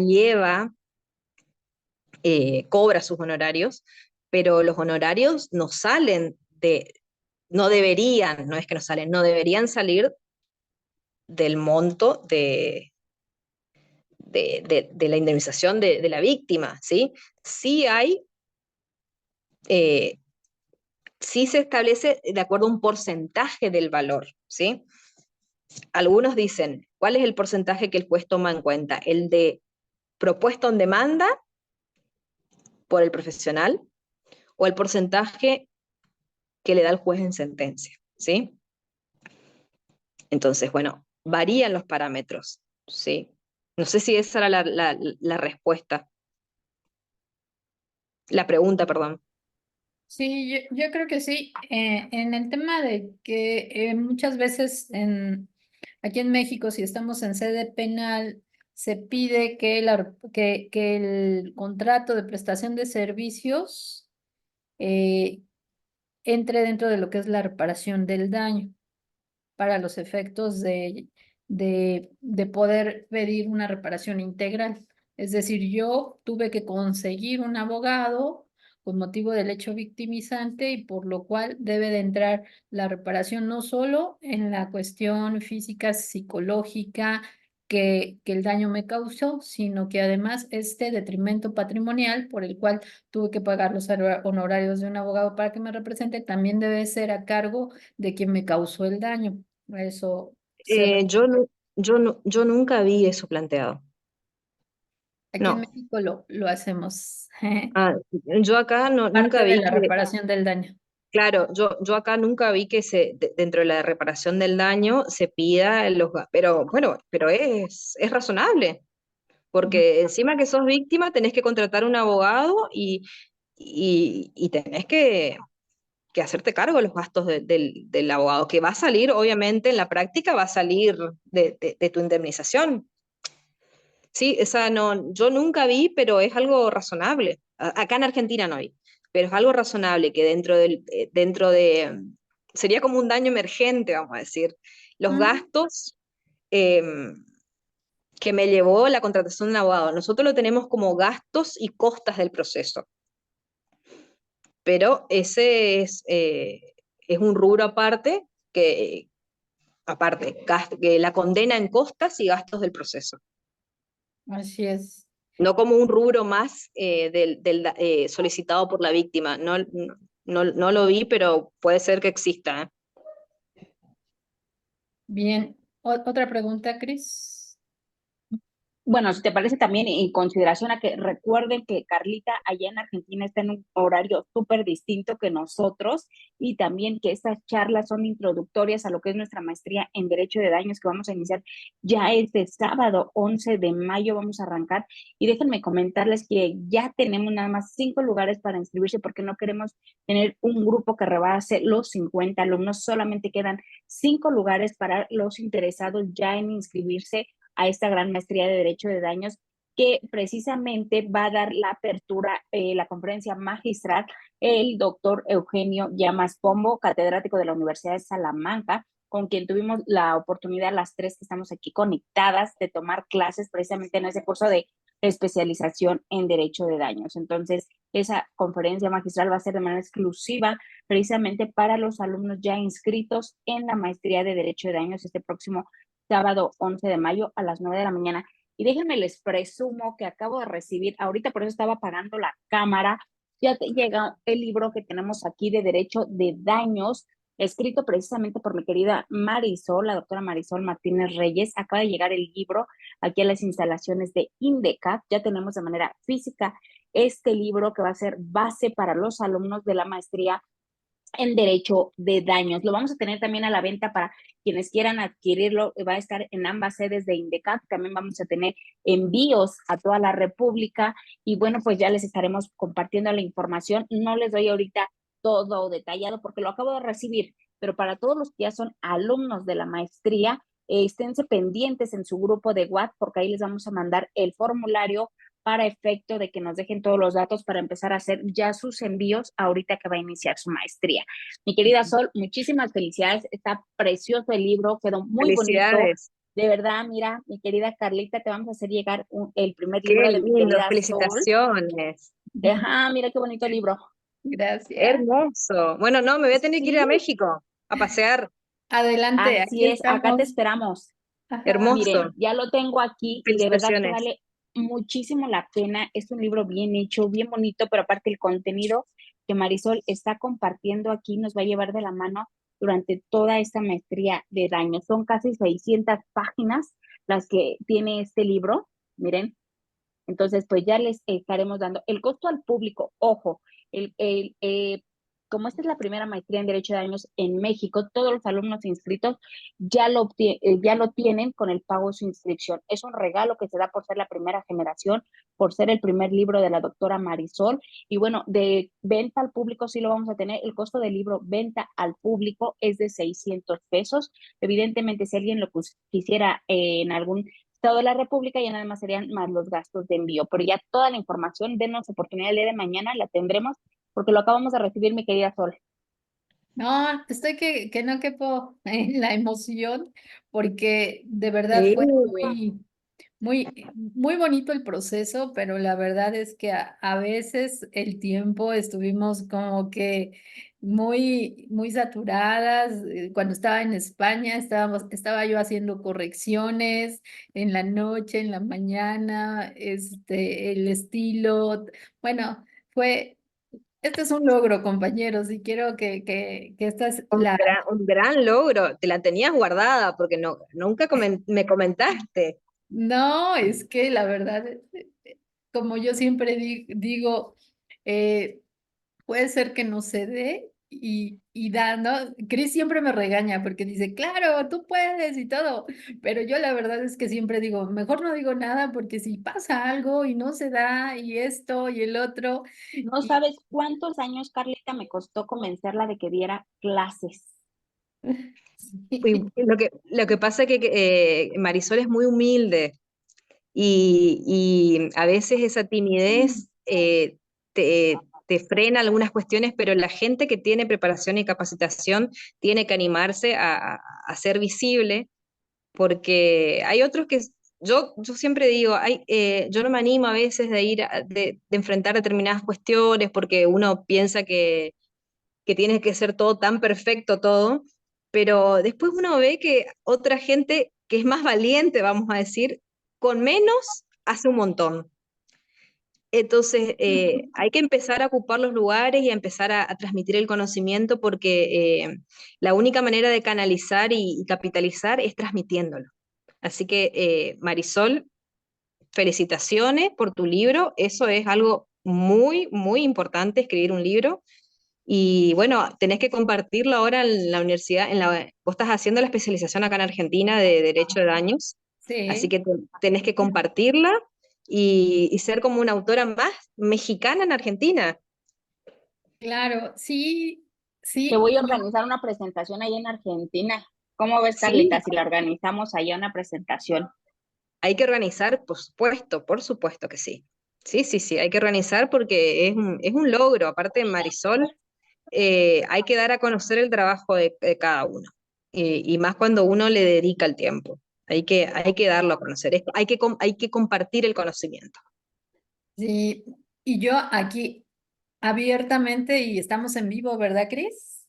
cobra sus honorarios, pero los honorarios no salen no deberían, no es que no salen, no deberían salir del monto de la indemnización de la víctima, ¿sí? Sí eh, sí se establece de acuerdo a un porcentaje del valor, ¿sí? Algunos dicen, ¿cuál es el porcentaje que el juez toma en cuenta? ¿El de propuesto en demanda por el profesional o el porcentaje que le da el juez en sentencia? ¿Sí? Entonces, bueno, varían los parámetros, ¿sí? No sé si esa era la respuesta, la pregunta, perdón. Sí, yo creo que sí. En el tema de que muchas veces aquí en México, si estamos en sede penal, se pide que el contrato de prestación de servicios eh, entre dentro de lo que es la reparación del daño para los efectos de poder pedir una reparación integral. Es decir, yo tuve que conseguir un abogado con motivo del hecho victimizante y por lo cual debe de entrar la reparación no solo en la cuestión física, psicológica, que el daño me causó, sino que además este detrimento patrimonial por el cual tuve que pagar los honorarios de un abogado para que me represente, también debe ser a cargo de quien me causó el daño. A eso se Yo, refiere. yo nunca vi eso planteado. Aquí en No. México lo hacemos. Ah, yo acá nunca Parte de vi la que, reparación del daño. claro, yo acá nunca vi que dentro de la reparación del daño se pida pero bueno, pero es razonable, Ujú. porque encima que sos víctima tenés que contratar un abogado y tenés que hacerte cargo de los gastos del abogado, que va a salir, obviamente, en la práctica va a salir de tu indemnización. Sí, esa no, yo nunca vi, pero es algo razonable. Acá en Argentina no vi, pero es algo razonable que sería como un daño emergente, vamos a decir. Los Ujú. gastos eh, que me llevó la contratación de un abogado, nosotros lo tenemos como gastos y costas del proceso, pero ese es un rubro que la condena en costas y gastos del proceso. Así es. No como un rubro más solicitado por la víctima. No lo vi, pero puede ser que exista, ¿eh? Bien. Otra pregunta, Cris. Bueno, si te parece también en consideración a que recuerden que Carlita allá en Argentina está en un horario súper distinto que nosotros y también que estas charlas son introductorias a lo que es nuestra maestría en Derecho de Daños que vamos a iniciar ya este sábado 11 de mayo vamos a arrancar y déjenme comentarles que ya tenemos nada más 5 lugares para inscribirse porque no queremos tener un grupo que rebase los 50 alumnos, solamente quedan 5 lugares para los interesados ya en inscribirse a esta gran maestría de Derecho de Daños que precisamente va a dar la apertura, la conferencia magistral, el doctor Eugenio Llamas Pombo, catedrático de la Universidad de Salamanca, con quien tuvimos la oportunidad, las tres que estamos aquí conectadas, de tomar clases precisamente en ese curso de especialización en Derecho de Daños. Entonces, Esa conferencia magistral va a ser de manera exclusiva precisamente para los alumnos ya inscritos en la maestría de Derecho de Daños este próximo sábado 11 de mayo a las 9 de la mañana. Y déjenme les presumo que acabo de recibir, ahorita por eso estaba apagando la cámara, ya te llega el libro que tenemos aquí de Derecho de Daños, escrito precisamente por mi querida Marisol, la doctora Marisol Martínez Reyes. Acaba de llegar el libro aquí a las instalaciones de INDECAP. Ya tenemos de manera física este libro que va a ser base para los alumnos de la maestría en Derecho de Daños. Lo vamos a tener también a la venta para quienes quieran adquirirlo. Va a estar en ambas sedes de INDECAP. También vamos a tener envíos a toda la República. Y bueno, pues ya les estaremos compartiendo la información. No les doy ahorita todo detallado porque lo acabo de recibir, pero para todos los que ya son alumnos de la maestría, esténse pendientes en su grupo de WhatsApp porque ahí les vamos a mandar el formulario para efecto de que nos dejen todos los datos para empezar a hacer ya sus envíos ahorita que va a iniciar su maestría. Mi querida Sol, muchísimas felicidades. Está precioso el libro, quedó muy bonito. Felicidades. De verdad, mira, mi querida Carlita, te vamos a hacer llegar el primer Qué libro de mi lindo, querida Sol. felicitaciones. Ajá, mira qué bonito libro. Gracias. Hermoso. Bueno, no, me voy a tener que ir a Sí, México a pasear. Adelante, aquí así es, acá te estamos. esperamos. Ajá. Miren, Hermoso. ya lo tengo aquí y de verdad que Felicitaciones. vale muchísimo la pena. Es un libro bien hecho, bien bonito, pero aparte el contenido que Marisol está compartiendo aquí nos va a llevar de la mano durante toda esta maestría de daños. Son casi 600 páginas las que tiene este libro. Miren, entonces, pues ya les estaremos dando el costo al público. Ojo, como esta es la primera maestría en Derecho de Daños en México, todos los alumnos inscritos ya lo tienen con el pago de su inscripción. Es un regalo que se da por ser la primera generación, por ser el primer libro de la doctora Marisol. Y bueno, de venta al público sí lo vamos a tener. El costo del libro venta al público es de 600 pesos. Evidentemente, si alguien lo quisiera en algún estado de la República, y nada más serían más los gastos de envío. Pero ya toda la información, denos oportunidad el día de mañana, la tendremos porque lo acabamos de recibir, mi querida Sol. No, estoy que no quepo en la emoción porque de verdad Sí. fue muy bonito el proceso, pero la verdad es que a veces el tiempo estuvimos como que muy saturadas. Cuando estaba en España, estaba yo haciendo correcciones en la noche, en la mañana, el estilo. Bueno, este es un logro, compañeros, y quiero que esta es la. Un gran logro. Te la tenías guardada porque no, nunca me comentaste. No, es que la verdad, como yo siempre digo, eh, puede ser que no se dé y da, ¿no? Chris siempre me regaña porque dice, claro, tú puedes y todo, pero yo la verdad es que siempre digo, mejor no digo nada porque si pasa algo y no se da y esto y el otro, No y sabes cuántos años, Carlita, me costó convencerla de que diera clases. Y lo que pasa es que Marisol es muy humilde y a veces esa timidez te frena algunas cuestiones, pero la gente que tiene preparación y capacitación tiene que animarse a ser visible, porque hay otros que, yo siempre digo, yo no me animo a veces de ir, de enfrentar determinadas cuestiones, porque uno piensa que tiene que ser todo tan perfecto todo, pero después uno ve que otra gente que es más valiente, vamos a decir, con menos hace un montón. Entonces, hay que empezar a ocupar los lugares y a empezar a transmitir el conocimiento porque la única manera de canalizar y capitalizar es transmitiéndolo. Así que, Marisol, felicitaciones por tu libro. Eso es algo muy, muy importante, escribir un libro. Y bueno, tenés que compartirlo ahora en la universidad. Vos estás haciendo la especialización acá en Argentina de Derecho de Daños, así sí, que tenés que compartirla y ser como una autora más mexicana en Argentina. claro, sí, Te sí, voy a organizar una presentación ahí en Argentina. ¿Cómo ves, Sí, Carlita, si la organizamos allá una presentación? hay que organizar, por supuesto que sí. Sí, sí, sí, hay que organizar porque es un logro. Aparte, Marisol, hay que dar a conocer el trabajo de cada uno, y más cuando uno le dedica el tiempo. Hay que darlo a conocer, hay que compartir el conocimiento. sí, y yo aquí. abiertamente y estamos en vivo, ¿verdad, Cris?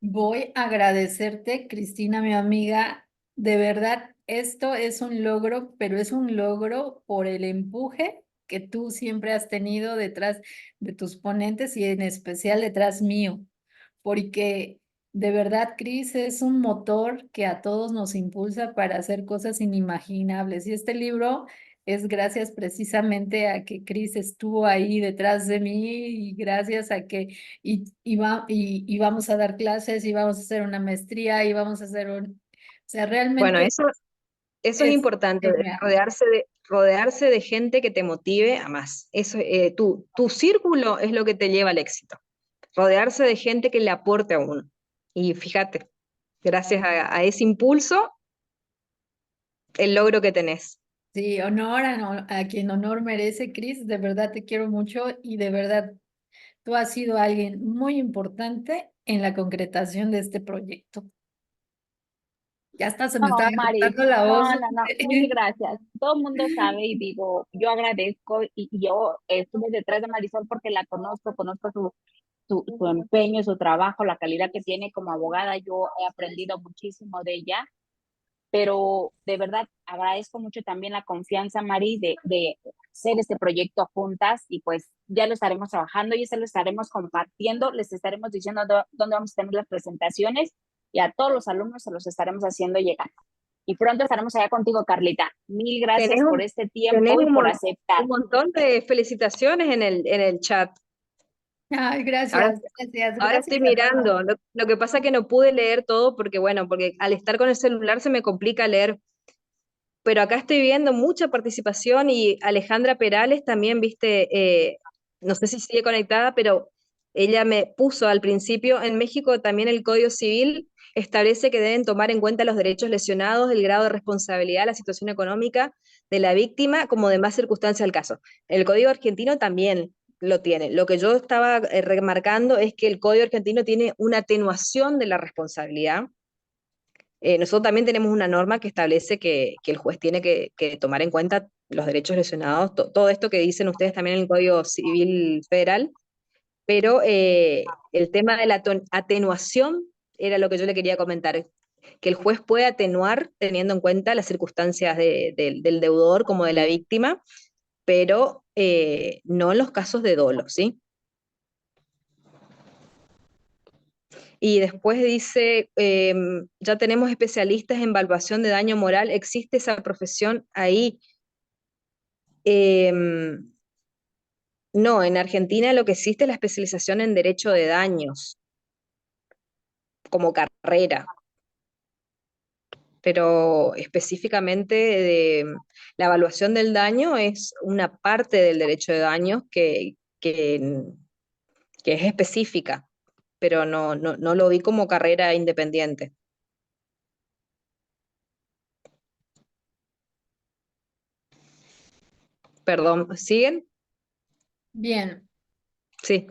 Voy a agradecerte, Cristina, mi amiga. De verdad, esto es un logro, pero es un logro por el empuje que tú siempre has tenido detrás de tus ponentes y en especial detrás mío, porque de verdad, Cris, es un motor que a todos nos impulsa para hacer cosas inimaginables. Y este libro es gracias precisamente a que Cris estuvo ahí detrás de mí y gracias a que y vamos a dar clases y vamos a hacer una maestría y vamos a hacer un... O sea, Bueno, realmente eso es es importante, genial. rodearse de gente que te motive a más. Eso, tu círculo es lo que te lleva al éxito. Rodearse de gente que le aporte a uno. Y fíjate, gracias a ese impulso, el logro que tenés. Sí, honor a quien honor merece, Cris. De verdad te quiero mucho y de verdad tú has sido alguien muy importante en la concretación de este proyecto. Ya hasta se me estaba No, Mari, cortando la voz. no, mil gracias. Todo el mundo sabe y digo, yo agradezco y yo estuve detrás de Marisol porque la conozco, conozco su empeño, su trabajo, la calidad que tiene como abogada. Yo he aprendido muchísimo de ella, pero de verdad agradezco mucho también la confianza, Mari, de hacer este proyecto juntas y pues ya lo estaremos trabajando y se lo estaremos compartiendo, les estaremos diciendo dónde vamos a tener las presentaciones y a todos los alumnos se los estaremos haciendo llegar. Y pronto estaremos allá contigo, Carlita. Mil Tenés gracias por un, este tenés tiempo y por un aceptar. montón de felicitaciones en el chat. Ay, Ahora, gracias, gracias, ahora gracias estoy a todos. mirando. Lo que pasa es que no pude leer todo porque, bueno, porque al estar con el celular se me complica leer. Pero acá estoy viendo mucha participación y Alejandra Perales también, viste, no sé si sigue conectada, pero ella me puso al principio, en México también el Código Civil establece que deben tomar en cuenta los derechos lesionados, el grado de responsabilidad, la situación económica de la víctima, como demás circunstancias del caso. El Código argentino también lo tiene. Lo que yo estaba remarcando es que el Código argentino tiene una atenuación de la responsabilidad. Nosotros también tenemos una norma que establece que el juez tiene que tomar en cuenta los derechos lesionados, todo esto que dicen ustedes también en el Código Civil Federal, pero el tema de la atenuación era lo que yo le quería comentar, que el juez puede atenuar teniendo en cuenta las circunstancias del deudor como de la víctima, pero no en los casos de dolo, ¿sí? Y después dice, ya tenemos especialistas en evaluación de daño moral, ¿existe esa profesión ahí? No, en Argentina lo que existe es la especialización en derecho de daños como carrera, pero específicamente la evaluación del daño es una parte del derecho de daños que es específica, pero no lo vi como carrera independiente. Perdón, ¿siguen? Bien, Sí.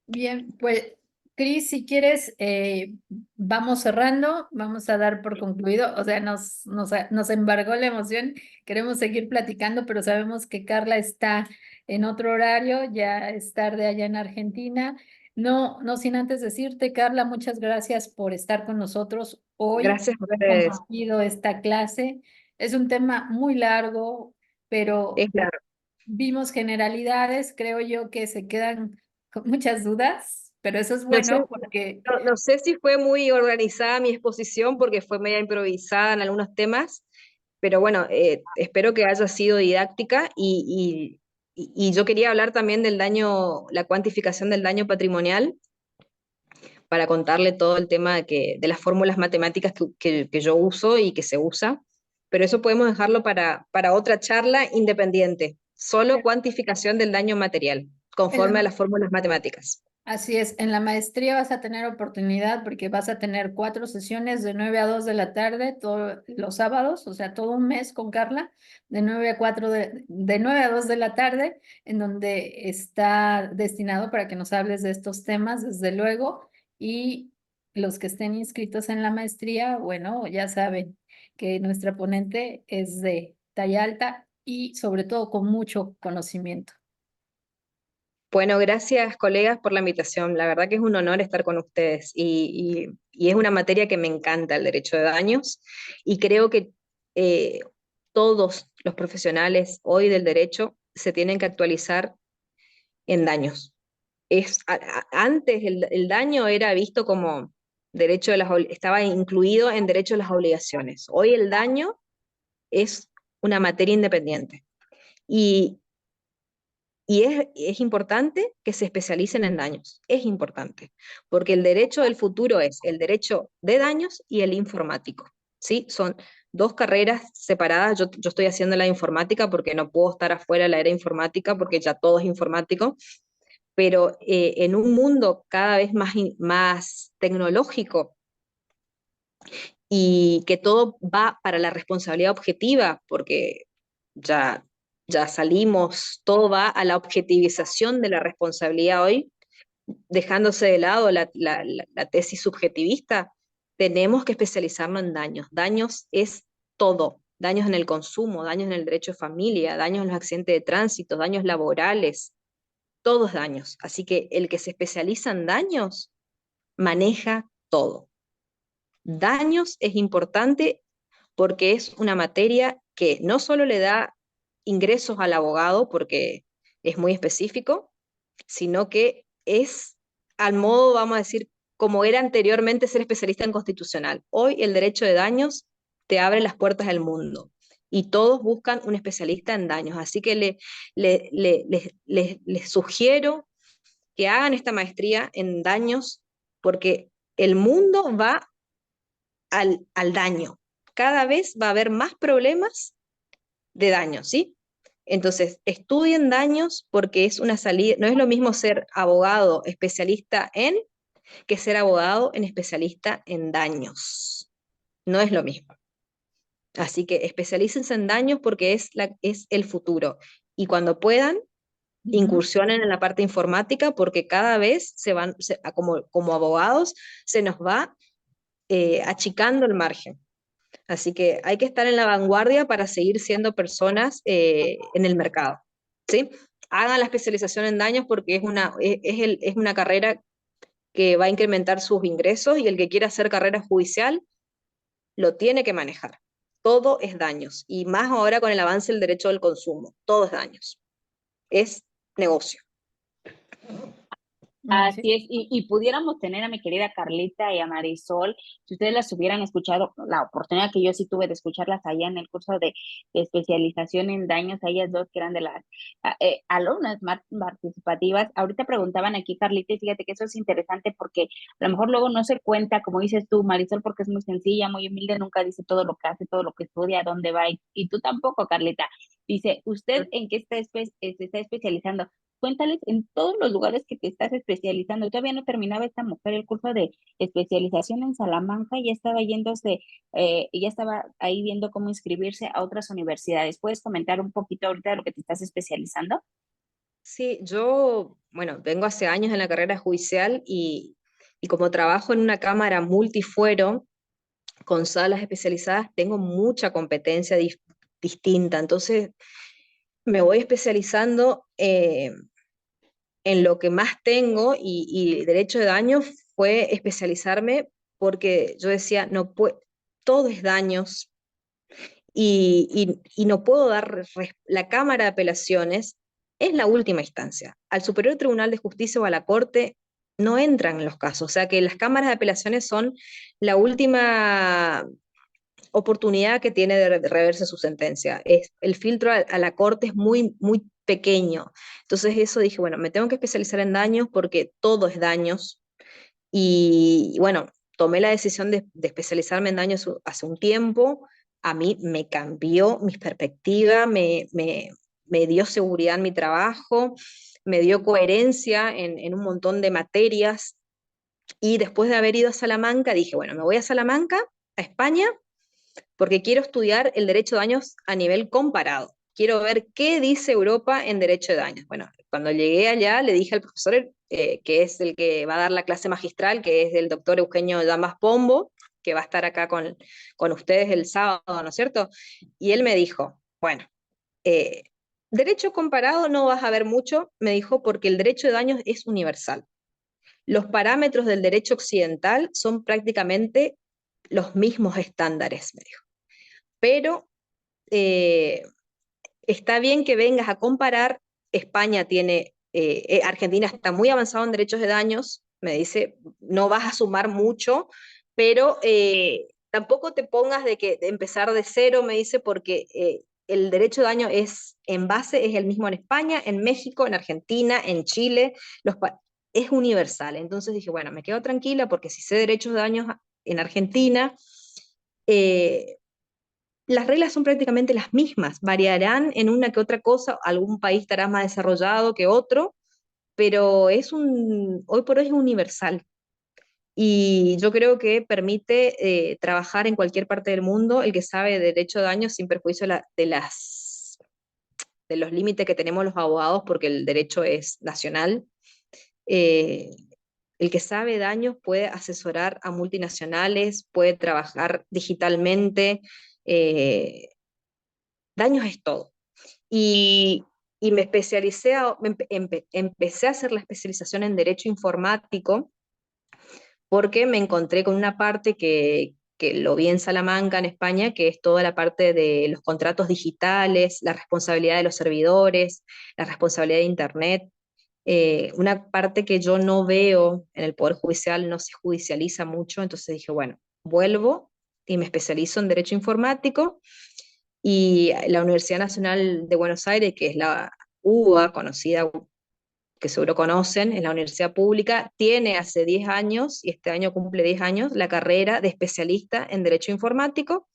bien, pues Cris, si quieres, vamos cerrando, vamos a dar por concluido, o sea, nos embargó la emoción, queremos seguir platicando, pero sabemos que Carla está en otro horario, ya es tarde allá en Argentina. No, no sin antes decirte, Carla, muchas gracias por estar con nosotros hoy, Gracias a haber ustedes. compartido esta clase. Es un tema muy largo, pero Es claro. vimos generalidades, creo yo que se quedan con muchas dudas, pero eso es No sé, bueno porque no sé si fue muy organizada mi exposición porque fue media improvisada en algunos temas, pero bueno, espero que haya sido didáctica y yo quería hablar también del daño, la cuantificación del daño patrimonial para contarle todo el tema de las fórmulas matemáticas que yo uso y que se usa, pero eso podemos dejarlo para otra charla independiente, solo cuantificación del daño material, en conforme a la- las fórmulas matemáticas. así es, en la maestría vas a tener oportunidad porque vas a tener 4 sesiones de 9 a 2 de la tarde todos los sábados, o sea, todo un mes con Carla, de 9 a 4 de 9 a 2 de la tarde, en donde está destinado para que nos hables de estos temas, desde luego, y los que estén inscritos en la maestría, bueno, ya saben que nuestra ponente es de talla alta y sobre todo con mucho conocimiento. Bueno, gracias colegas por la invitación. La verdad que es un honor estar con ustedes y es una materia que me encanta, el derecho de daños, y creo que eh, todos los profesionales hoy del derecho se tienen que actualizar en daños. Antes el daño era visto como derecho de estaba incluido en derecho de las obligaciones. Hoy el daño es una materia independiente. Y, es importante que se especialicen en daños, es importante, porque el derecho del futuro es el derecho de daños y el informático, ¿sí? Son dos carreras separadas. Yo estoy haciendo la informática porque no puedo estar afuera de la era informática porque ya todo es informático, pero en un mundo cada vez más tecnológico y que todo va para la responsabilidad objetiva, porque ya, ya salimos, todo va a la objetivización de la responsabilidad hoy, dejándose de lado la tesis subjetivista. Tenemos que especializarnos en daños. Daños es todo. Daños en el consumo, daños en el derecho de familia, daños en los accidentes de tránsito, daños laborales, todos daños. Así que el que se especializa en daños maneja todo. Daños es importante porque es una materia que no solo le da ingresos al abogado, porque es muy específico, sino que es al modo, vamos a decir, como era anteriormente ser especialista en constitucional. Hoy el derecho de daños te abre las puertas del mundo y todos buscan un especialista en daños. Así que les sugiero que hagan esta maestría en daños porque el mundo va al daño. Cada vez va a haber más problemas de daño, ¿sí? Entonces, estudien daños porque es una salida, no es lo mismo ser abogado especialista en que ser abogado en especialista en daños. No es lo mismo. Así que especialícense en daños porque es el futuro. Y cuando puedan, incursionen en la parte informática porque cada vez como abogados, se nos va achicando el margen. Así que hay que estar en la vanguardia para seguir siendo personas en el mercado, ¿sí? Hagan la especialización en daños porque es una carrera que va a incrementar sus ingresos y el que quiera hacer carrera judicial lo tiene que manejar. Todo es daños y más ahora con el avance del derecho del consumo. Todo es daños. Es negocio. Así es, y pudiéramos tener a mi querida Carlita y a Marisol, si ustedes las hubieran escuchado, la oportunidad que yo sí tuve de escucharlas allá en el curso de especialización en daños, a ellas dos que eran de las alumnas más participativas. Ahorita preguntaban aquí, Carlita, y fíjate que eso es interesante porque a lo mejor luego no se cuenta, como dices tú, Marisol, porque es muy sencilla, muy humilde, nunca dice todo lo que hace, todo lo que estudia, dónde va, y tú tampoco, Carlita. Dice, ¿usted en qué se está especializando? Cuéntales en todos los lugares que te estás especializando. Todavía no terminaba esta mujer el curso de especialización en Salamanca y ya estaba yéndose, ya estaba ahí viendo cómo inscribirse a otras universidades. ¿Puedes comentar un poquito ahorita de lo que te estás especializando? Sí, yo, bueno, vengo hace años en la carrera judicial y como trabajo en una cámara multifuero, con salas especializadas tengo mucha competencia distinta, entonces me voy especializando en lo que más tengo y derecho de daños fue especializarme porque yo decía, no todo es daños y no puedo la Cámara de Apelaciones es la última instancia. Al Superior Tribunal de Justicia o a la Corte no entran en los casos, o sea que las cámaras de apelaciones son la última oportunidad que tiene de reverse su sentencia. El filtro a la corte es muy pequeño. Entonces eso dije, bueno, me tengo que especializar en daños porque todo es daños. Y bueno, tomé la decisión de especializarme en daños hace un tiempo. A mí me cambió mi perspectiva, me dio seguridad en mi trabajo, me dio coherencia en un montón de materias. Y después de haber ido a Salamanca, dije, bueno, me voy a Salamanca, a España, porque quiero estudiar el derecho de daños a nivel comparado. Quiero ver qué dice Europa en derecho de daños. Bueno, cuando llegué allá le dije al profesor, que es el que va a dar la clase magistral, que es el doctor Eugenio Llamas Pombo, que va a estar acá con ustedes el sábado, ¿no es cierto? Y él me dijo, bueno, eh, derecho comparado no vas a ver mucho, me dijo, porque el derecho de daños es universal. Los parámetros del derecho occidental son prácticamente los mismos estándares, me dijo. Pero está bien que vengas a comparar. España tiene, Argentina está muy avanzado en derechos de daños, me dice, no vas a sumar mucho, pero tampoco te pongas de empezar de cero, me dice, porque el derecho de daño es el mismo en España, en México, en Argentina, en Chile, es universal. Entonces dije, bueno, me quedo tranquila porque si sé derechos de daños en Argentina, eh, las reglas son prácticamente las mismas, variarán en una que otra cosa, algún país estará más desarrollado que otro, pero hoy por hoy es universal. Y yo creo que permite trabajar en cualquier parte del mundo el que sabe de derecho de daños sin perjuicio de los límites que tenemos los abogados, porque el derecho es nacional. Eh, el que sabe daños puede asesorar a multinacionales, puede trabajar digitalmente. Daños es todo. Y, y me especialicé, empecé a hacer la especialización en Derecho Informático porque me encontré con una parte que lo vi en Salamanca, en España, que es toda la parte de los contratos digitales, la responsabilidad de los servidores, la responsabilidad de Internet. Una parte que yo no veo en el Poder Judicial, no se judicializa mucho, entonces dije, bueno, vuelvo y me especializo en Derecho Informático. Y la Universidad Nacional de Buenos Aires, que es la UBA, conocida, que seguro conocen, es la universidad pública, tiene hace 10 años, y este año cumple 10 años, la carrera de especialista en Derecho Informático,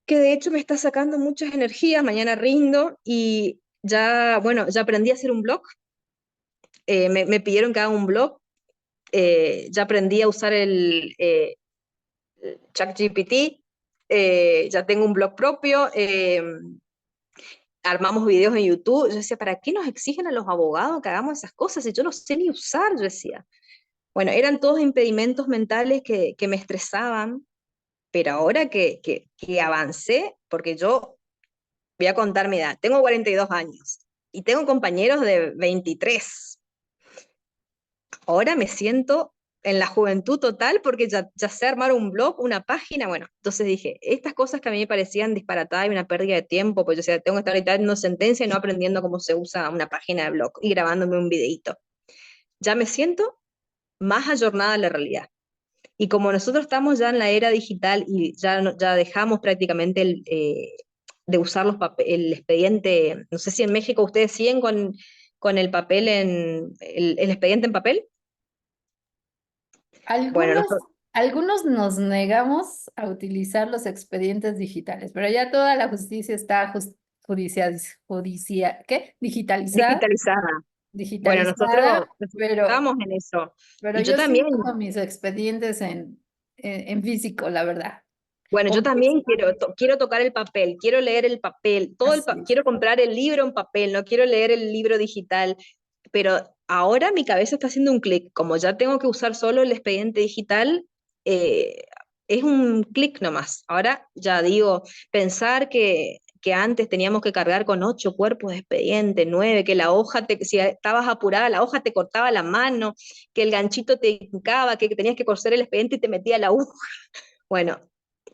que de hecho me está sacando muchas energías. Mañana rindo y ya, bueno, ya aprendí a hacer un blog. Me pidieron que haga un blog. Ya aprendí a usar el ChatGPT. Ya tengo un blog propio. Armamos videos en YouTube. Yo decía, ¿para qué nos exigen a los abogados que hagamos esas cosas si yo no sé ni usar? Yo decía. Bueno, eran todos impedimentos mentales que me estresaban, pero ahora que avancé, porque yo voy a contar mi edad, tengo 42 años y tengo compañeros de 23. Ahora me siento en la juventud total porque ya sé armar un blog, una página. Bueno, entonces dije, estas cosas que a mí me parecían disparatadas y una pérdida de tiempo, pues yo decía, tengo que estar dictando sentencia y no aprendiendo cómo se usa una página de blog y grabándome un videito. Ya me siento más ayornada a la realidad. Y como nosotros estamos ya en la era digital y ya, ya dejamos prácticamente de usar el expediente, no sé si en México ustedes siguen con el papel el expediente en papel. Bueno, Algunos, nosotros, algunos nos negamos a utilizar los expedientes digitales, pero ya toda la justicia está ¿qué? Digitalizada, digitalizada. Bueno, nosotros digitalizada, estamos en eso. pero Y yo yo también. sigo con mis expedientes en físico, la verdad. Bueno, yo Por también eso, quiero tocar el papel, quiero leer el papel, así es. quiero comprar el libro en papel, no quiero leer el libro digital, pero ahora mi cabeza está haciendo un clic, como ya tengo que usar solo el expediente digital, eh, es un clic nomás. Ahora ya digo, pensar que antes teníamos que cargar con 8 cuerpos de expediente, 9, que la hoja, si estabas apurada, la hoja te cortaba la mano, que el ganchito te hincaba, que tenías que coser el expediente y te metía la aguja. Bueno,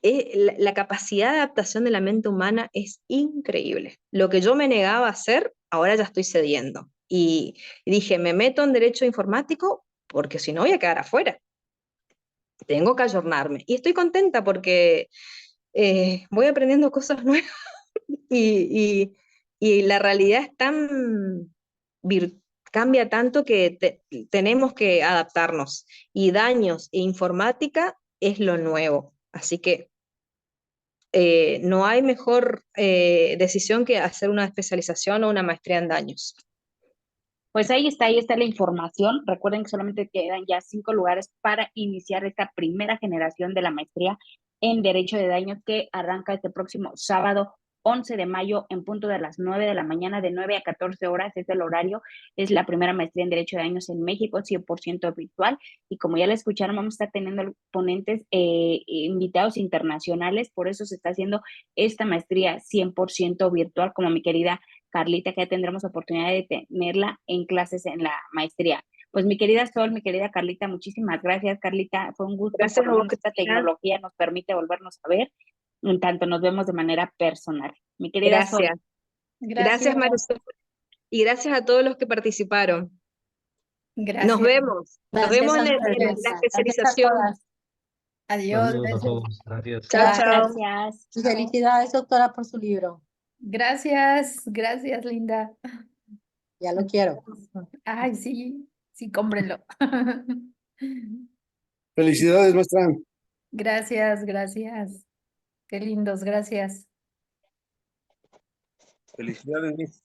la capacidad de adaptación de la mente humana es increíble. Lo que yo me negaba a hacer, ahora ya estoy cediendo. Y dije, me meto en derecho informático porque si no voy a quedar afuera. Tengo que ayornarme. Y estoy contenta porque voy aprendiendo cosas nuevas y, y la realidad es cambia tanto que tenemos que adaptarnos. Y daños e informática es lo nuevo. Así que no hay mejor decisión que hacer una especialización o una maestría en daños. Pues ahí está la información. Recuerden que solamente quedan ya 5 lugares para iniciar esta primera generación de la maestría en Derecho de Daños que arranca este próximo sábado 11 de mayo en punto de las 9 de la mañana, de 9 a 14 horas es el horario. Es la primera maestría en Derecho de Daños en México, 100% virtual. Y como ya la escucharon, vamos a estar teniendo ponentes invitados internacionales. Por eso se está haciendo esta maestría 100% virtual, como mi querida Carlita, que ya tendremos oportunidad de tenerla en clases en la maestría. Pues mi querida Sol, mi querida Carlita, muchísimas gracias, Carlita. Fue un gusto, Gracias por a lo vos, menos esta Cristina. tecnología nos permite volvernos a ver, en tanto nos vemos de manera personal. Mi querida Sol. Gracias. Gracias, Marisol. Y gracias a todos los que participaron. Nos Gracias. vemos. Nos Gracias vemos a en la ustedes. Gracias a especialización. todas. Adiós. Adiós a Besos. todos. Gracias. Chao, Gracias. chao. Gracias. Y felicidades, doctora, por su libro. Gracias, gracias, Linda. Ya lo quiero. Ay, sí, sí, cómprenlo. Felicidades, maestra. Gracias, gracias. Qué lindos, gracias. Felicidades, Miss.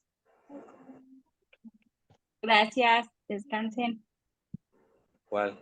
Gracias. Descansen. ¿Cuál?